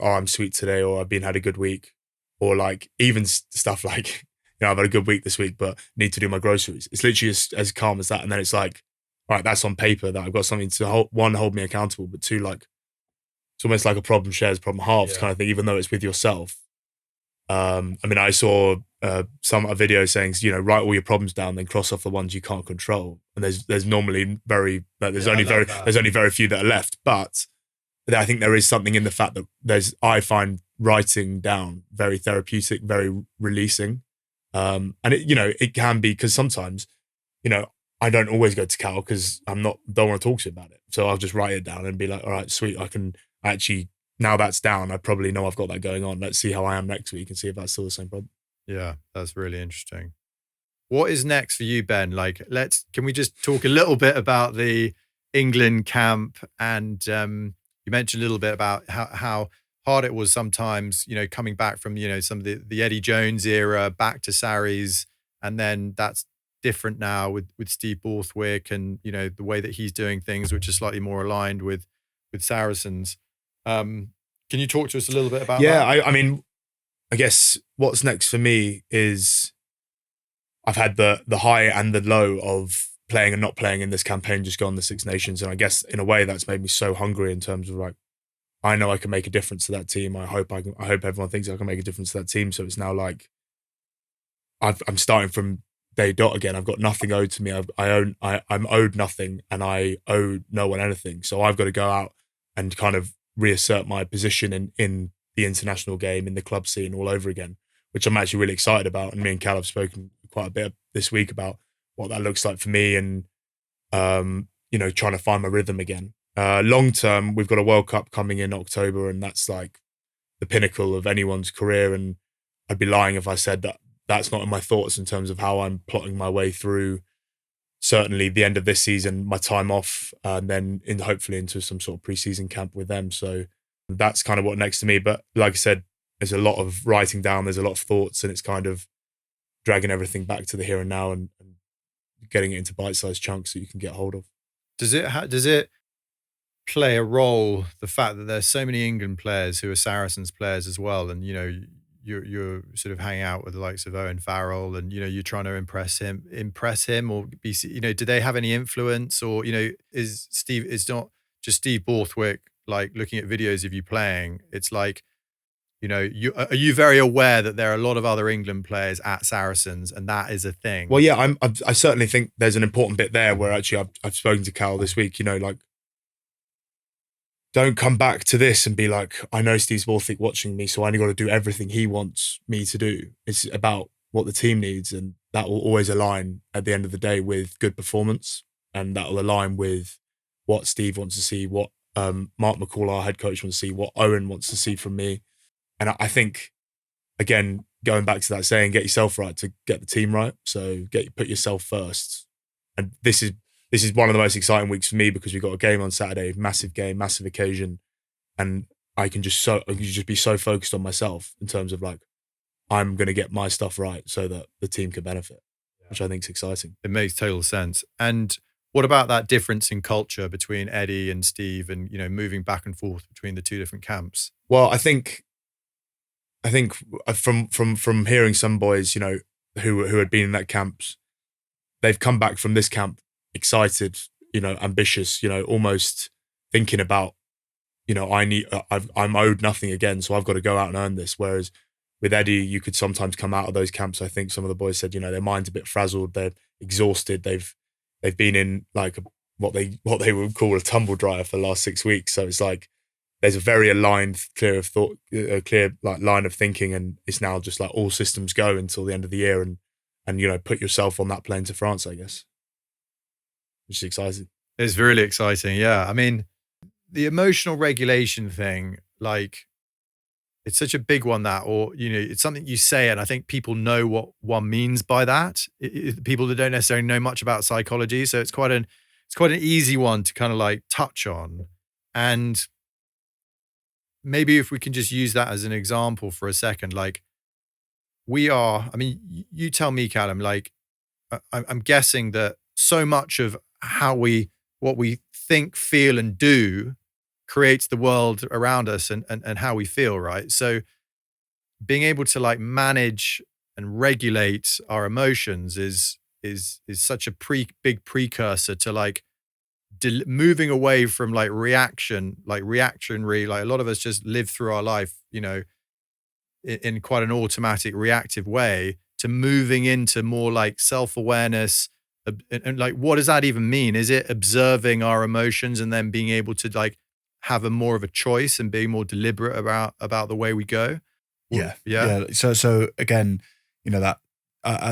oh, I'm sweet today, or I've had a good week, or like even stuff like, I've had a good week this week, but need to do my groceries. It's literally as calm as that. And then it's like, all right, that's on paper that I've got something to hold me accountable, but two, like, it's almost like a problem shares, problem halves kind of thing, even though it's with yourself. I saw a video saying, write all your problems down, then cross off the ones you can't control. And there's normally there's only very few that are left. But I think there is something in the fact that I find writing down very therapeutic, very releasing. And it can be, because sometimes, I don't always go to Cal because don't want to talk to him about it. So I'll just write it down and be like, all right, sweet. I can actually, now that's down, I probably know I've got that going on. Let's see how I am next week and see if that's still the same problem. Yeah, that's really interesting. What is next for you, Ben? Like, can we just talk a little bit about the England camp? And you mentioned a little bit about how hard it was sometimes, coming back from, some of the Eddie Jones era back to Sarries. And then that's different now with Steve Borthwick and, the way that he's doing things, which is slightly more aligned with Saracens. Can you talk to us a little bit about that? Yeah, I mean, I guess what's next for me is I've had the high and the low of playing and not playing in this campaign, just go on the Six Nations. And I guess in a way that's made me so hungry in terms of like, I know I can make a difference to that team. I hope everyone thinks I can make a difference to that team. So it's now like I'm starting from day dot again. I've got nothing owed to me. I'm owed nothing and I owe no one anything. So I've got to go out and kind of reassert my position in the international game, in the club scene all over again, which I'm actually really excited about. And me and Cal have spoken quite a bit this week about what that looks like for me and, trying to find my rhythm again. Long term, we've got a World Cup coming in October and that's like the pinnacle of anyone's career. And I'd be lying if I said that that's not in my thoughts in terms of how I'm plotting my way through certainly the end of this season, my time off, and then hopefully into some sort of pre-season camp with them. So that's kind of what next to me. But like I said, there's a lot of writing down, there's a lot of thoughts, and it's kind of dragging everything back to the here and now and getting it into bite-sized chunks that you can get hold of. Does it play a role, the fact that there's so many England players who are Saracens players as well, and you're sort of hanging out with the likes of Owen Farrell, and you're trying to impress him, or be, do they have any influence, or it's not just Steve Borthwick like looking at videos of you playing? It's like, are you very aware that there are a lot of other England players at Saracens, and that is a thing? Well, yeah, I certainly think there's an important bit there where actually I've spoken to Cal this week. Like, don't come back to this and be like, I know Steve Borthwick watching me, so I only got to do everything he wants me to do. It's about what the team needs, and that will always align at the end of the day with good performance, and that will align with what Steve wants to see, what Mark McCall, our head coach, wants to see, what Owen wants to see from me. And I think, again, going back to that saying, get yourself right to get the team right. So put yourself first. And this is one of the most exciting weeks for me because we've got a game on Saturday, massive game, massive occasion. And I can just be so focused on myself in terms of like, I'm going to get my stuff right so that the team can benefit, which I think is exciting. It makes total sense. And what about that difference in culture between Eddie and Steve and, moving back and forth between the two different camps? Well, I think from hearing some boys, who had been in that camps, they've come back from this camp excited, ambitious, almost thinking about, I'm owed nothing again, so I've got to go out and earn this. Whereas with Eddie, you could sometimes come out of those camps. I think some of the boys said, their mind's a bit frazzled, they're exhausted, they've been in like what they would call a tumble dryer for the last 6 weeks. So it's like there's a very aligned, clear like line of thinking, and it's now just like all systems go until the end of the year, and put yourself on that plane to France, I guess, which is exciting. It's really exciting, yeah. I mean, the emotional regulation thing, like, it's such a big one it's something you say, and I think people know what one means by that. People that don't necessarily know much about psychology, so it's quite an easy one to kind of like touch on. And maybe if we can just use that as an example for a second, like you tell me, Calum, like I'm guessing that so much of what we think, feel, and do creates the world around us and how we feel, right? So being able to like manage and regulate our emotions is such a big precursor to like moving away from like reactionary, like a lot of us just live through our life, in quite an automatic, reactive way, to moving into more like self-awareness. And like, what does that even mean? Is it observing our emotions and then being able to like have more of a choice and being more deliberate about the way we go? Yeah. So again, that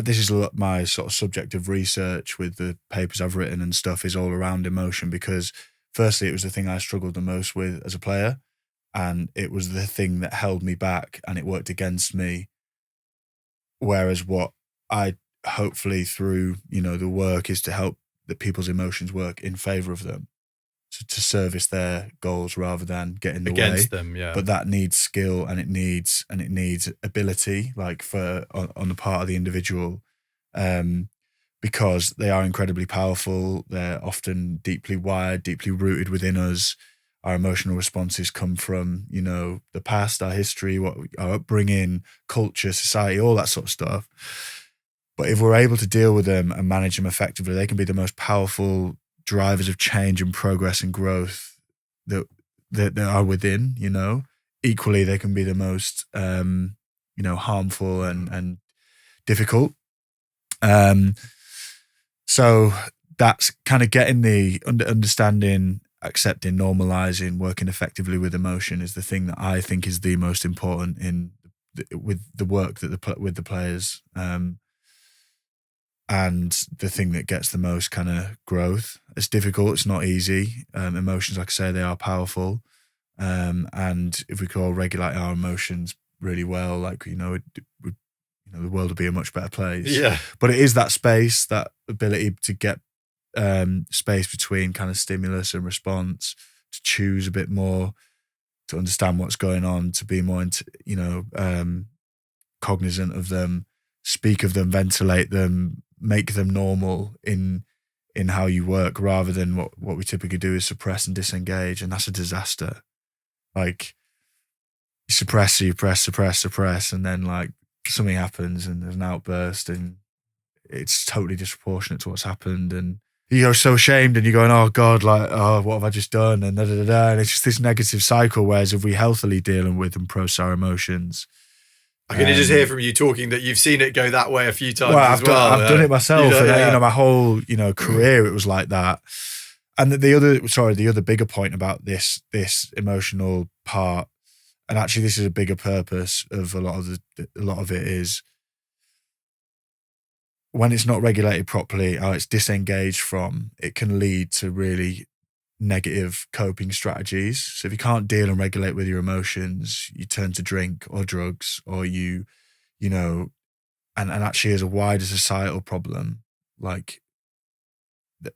this is my sort of subject of research with the papers I've written and stuff, is all around emotion, because firstly, it was the thing I struggled the most with as a player, and it was the thing that held me back and it worked against me. Whereas what I hopefully through, the work is to help that people's emotions work in favor of them, to service their goals rather than get in the against way. them. Yeah. But that needs skill and it needs ability, like on the part of the individual, because they are incredibly powerful. They're often deeply wired, deeply rooted within us. Our emotional responses come from, the past, our history, our upbringing, culture, society, all that sort of stuff. But if we're able to deal with them and manage them effectively, they can be the most powerful drivers of change and progress and growth that are within, Equally, they can be the most, harmful and difficult. So that's kind of getting the understanding, accepting, normalizing, working effectively with emotion is the thing that I think is the most important with the work that with the players. And the thing that gets the most kind of growth. It's difficult. It's not easy. Emotions, like I say, they are powerful. And if we could all regulate our emotions really well, the world would be a much better place. Yeah. But it is that space, that ability to get space between kind of stimulus and response, to choose a bit more, to understand what's going on, to be more, cognizant of them, speak of them, ventilate them, make them normal in how you work, rather than what we typically do is suppress and disengage, and that's a disaster. Like, you suppress, and then something happens and there's an outburst and it's totally disproportionate to what's happened, and you're so ashamed and you're going, oh God, what have I just done, and and it's just this negative cycle. Whereas if we healthily deal with and process our emotions, I can just hear from you talking that you've seen it go that way a few times I've done it myself, my whole career it was like that. And the other bigger point about this emotional part, and actually this is a bigger purpose of a lot of it, is when it's not regulated properly, how it's disengaged from, it can lead to really negative coping strategies. So if you can't deal and regulate with your emotions, you turn to drink or drugs, or and actually as a wider societal problem,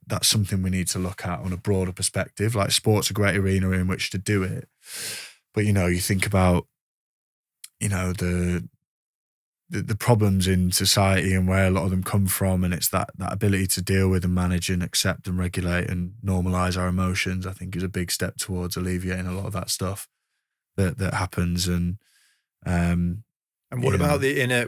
that's something we need to look at on a broader perspective. Like, sport's a great arena in which to do it. But, you think about, the problems in society and where a lot of them come from, and it's that ability to deal with and manage and accept and regulate and normalize our emotions, I think is a big step towards alleviating a lot of that stuff that happens. And what about the inner,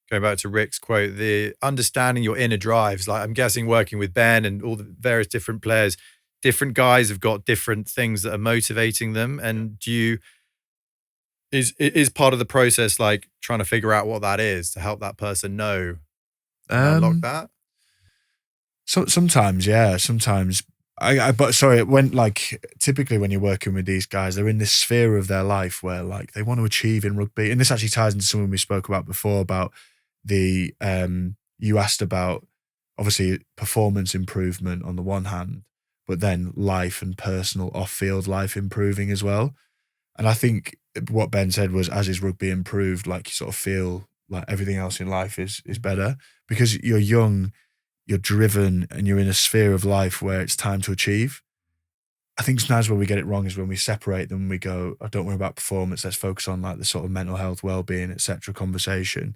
going back to Rick's quote, the understanding your inner drives? Like, I'm guessing working with Ben and all the various different players, different guys have got different things that are motivating them. And is part of the process like trying to figure out what that is to help that person know and unlock that? So sometimes, yeah. Sometimes typically when you're working with these guys, they're in this sphere of their life where they want to achieve in rugby. And this actually ties into something we spoke about before about you asked about obviously performance improvement on the one hand, but then life and personal off-field life improving as well. And I think what Ben said was, as his rugby improved, you sort of feel like everything else in life is better, because you're young, you're driven, and you're in a sphere of life where it's time to achieve. I think sometimes where we get it wrong is when we separate them, we go, oh, don't worry about performance, let's focus on the sort of mental health, well-being, etc. conversation.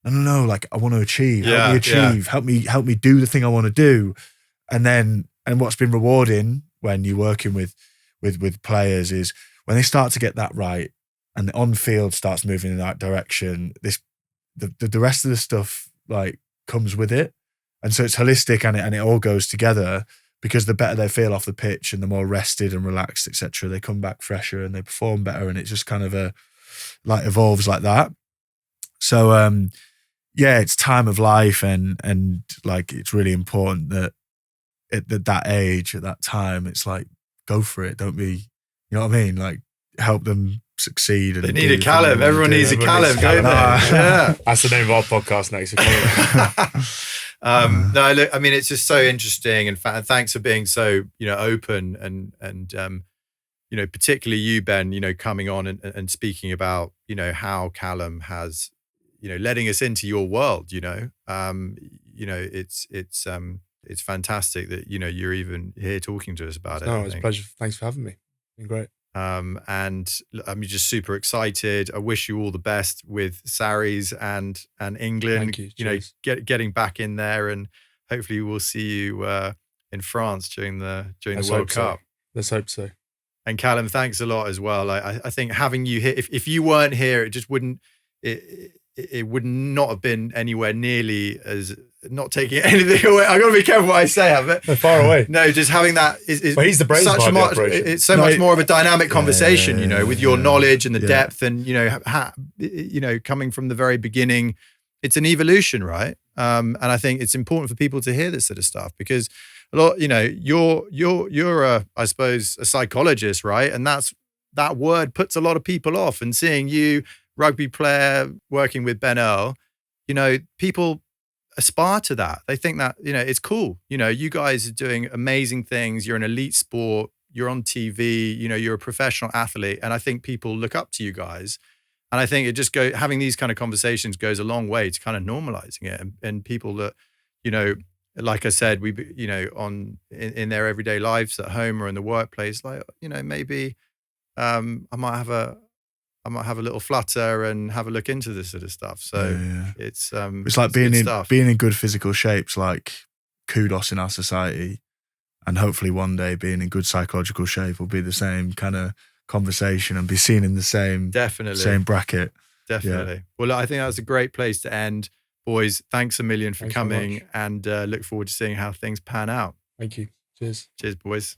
No, I want to achieve, help me achieve, help me do the thing I want to do. And what's been rewarding when you're working with players is when they start to get that right and the on-field starts moving in the right direction, the rest of the stuff comes with it. And so it's holistic and it all goes together, because the better they feel off the pitch and the more rested and relaxed, etc., they come back fresher and they perform better, and it just kind of evolves like that. So it's time of life, and it's really important that at that age, at that time, it's go for it. Don't be, you know what I mean? Help them succeed. And They need a Calum. Everyone needs a Calum, don't they? Yeah. That's the name of our podcast next. No, look, I mean, it's just so interesting, and thanks for being so, open and particularly you, Ben, coming on and speaking about, how Calum has, letting us into your world. It's fantastic that you're even here talking to us about it. No, it's a pleasure. Thanks for having me. It's been great. And I'm just super excited. I wish you all the best with Sarries and England. Thank you. Getting back in there, and hopefully we'll see you in France during the World Cup. Let's hope so. And Calum, thanks a lot as well. I think having you here, if you weren't here, it just wouldn't. It would not have been anywhere nearly as, not taking anything away. I've got to be careful what I say, have it? They're far away. No, just having that is well, he's the brains behind the operation. It's so much more of a dynamic conversation, with your knowledge and the depth, and coming from the very beginning. It's an evolution, right? And I think it's important for people to hear this sort of stuff, because a lot, you're I suppose a psychologist, right? And that word puts a lot of people off. And seeing you, rugby player, working with Ben Earl, people aspire to that. They think that, it's cool. You guys are doing amazing things. You're an elite sport. You're on TV. You're a professional athlete. And I think people look up to you guys. And I think it just having these kind of conversations goes a long way to kind of normalizing it. And people that, like I said, in their everyday lives at home or in the workplace, maybe I might have a little flutter and have a look into this sort of stuff. So it's like being in good physical shape's like kudos in our society, and hopefully one day being in good psychological shape will be the same kind of conversation and be seen in the same bracket. Definitely. Yeah. Well, I think that was a great place to end. Boys, thanks a million for coming, so and look forward to seeing how things pan out. Thank you. Cheers. Cheers, boys.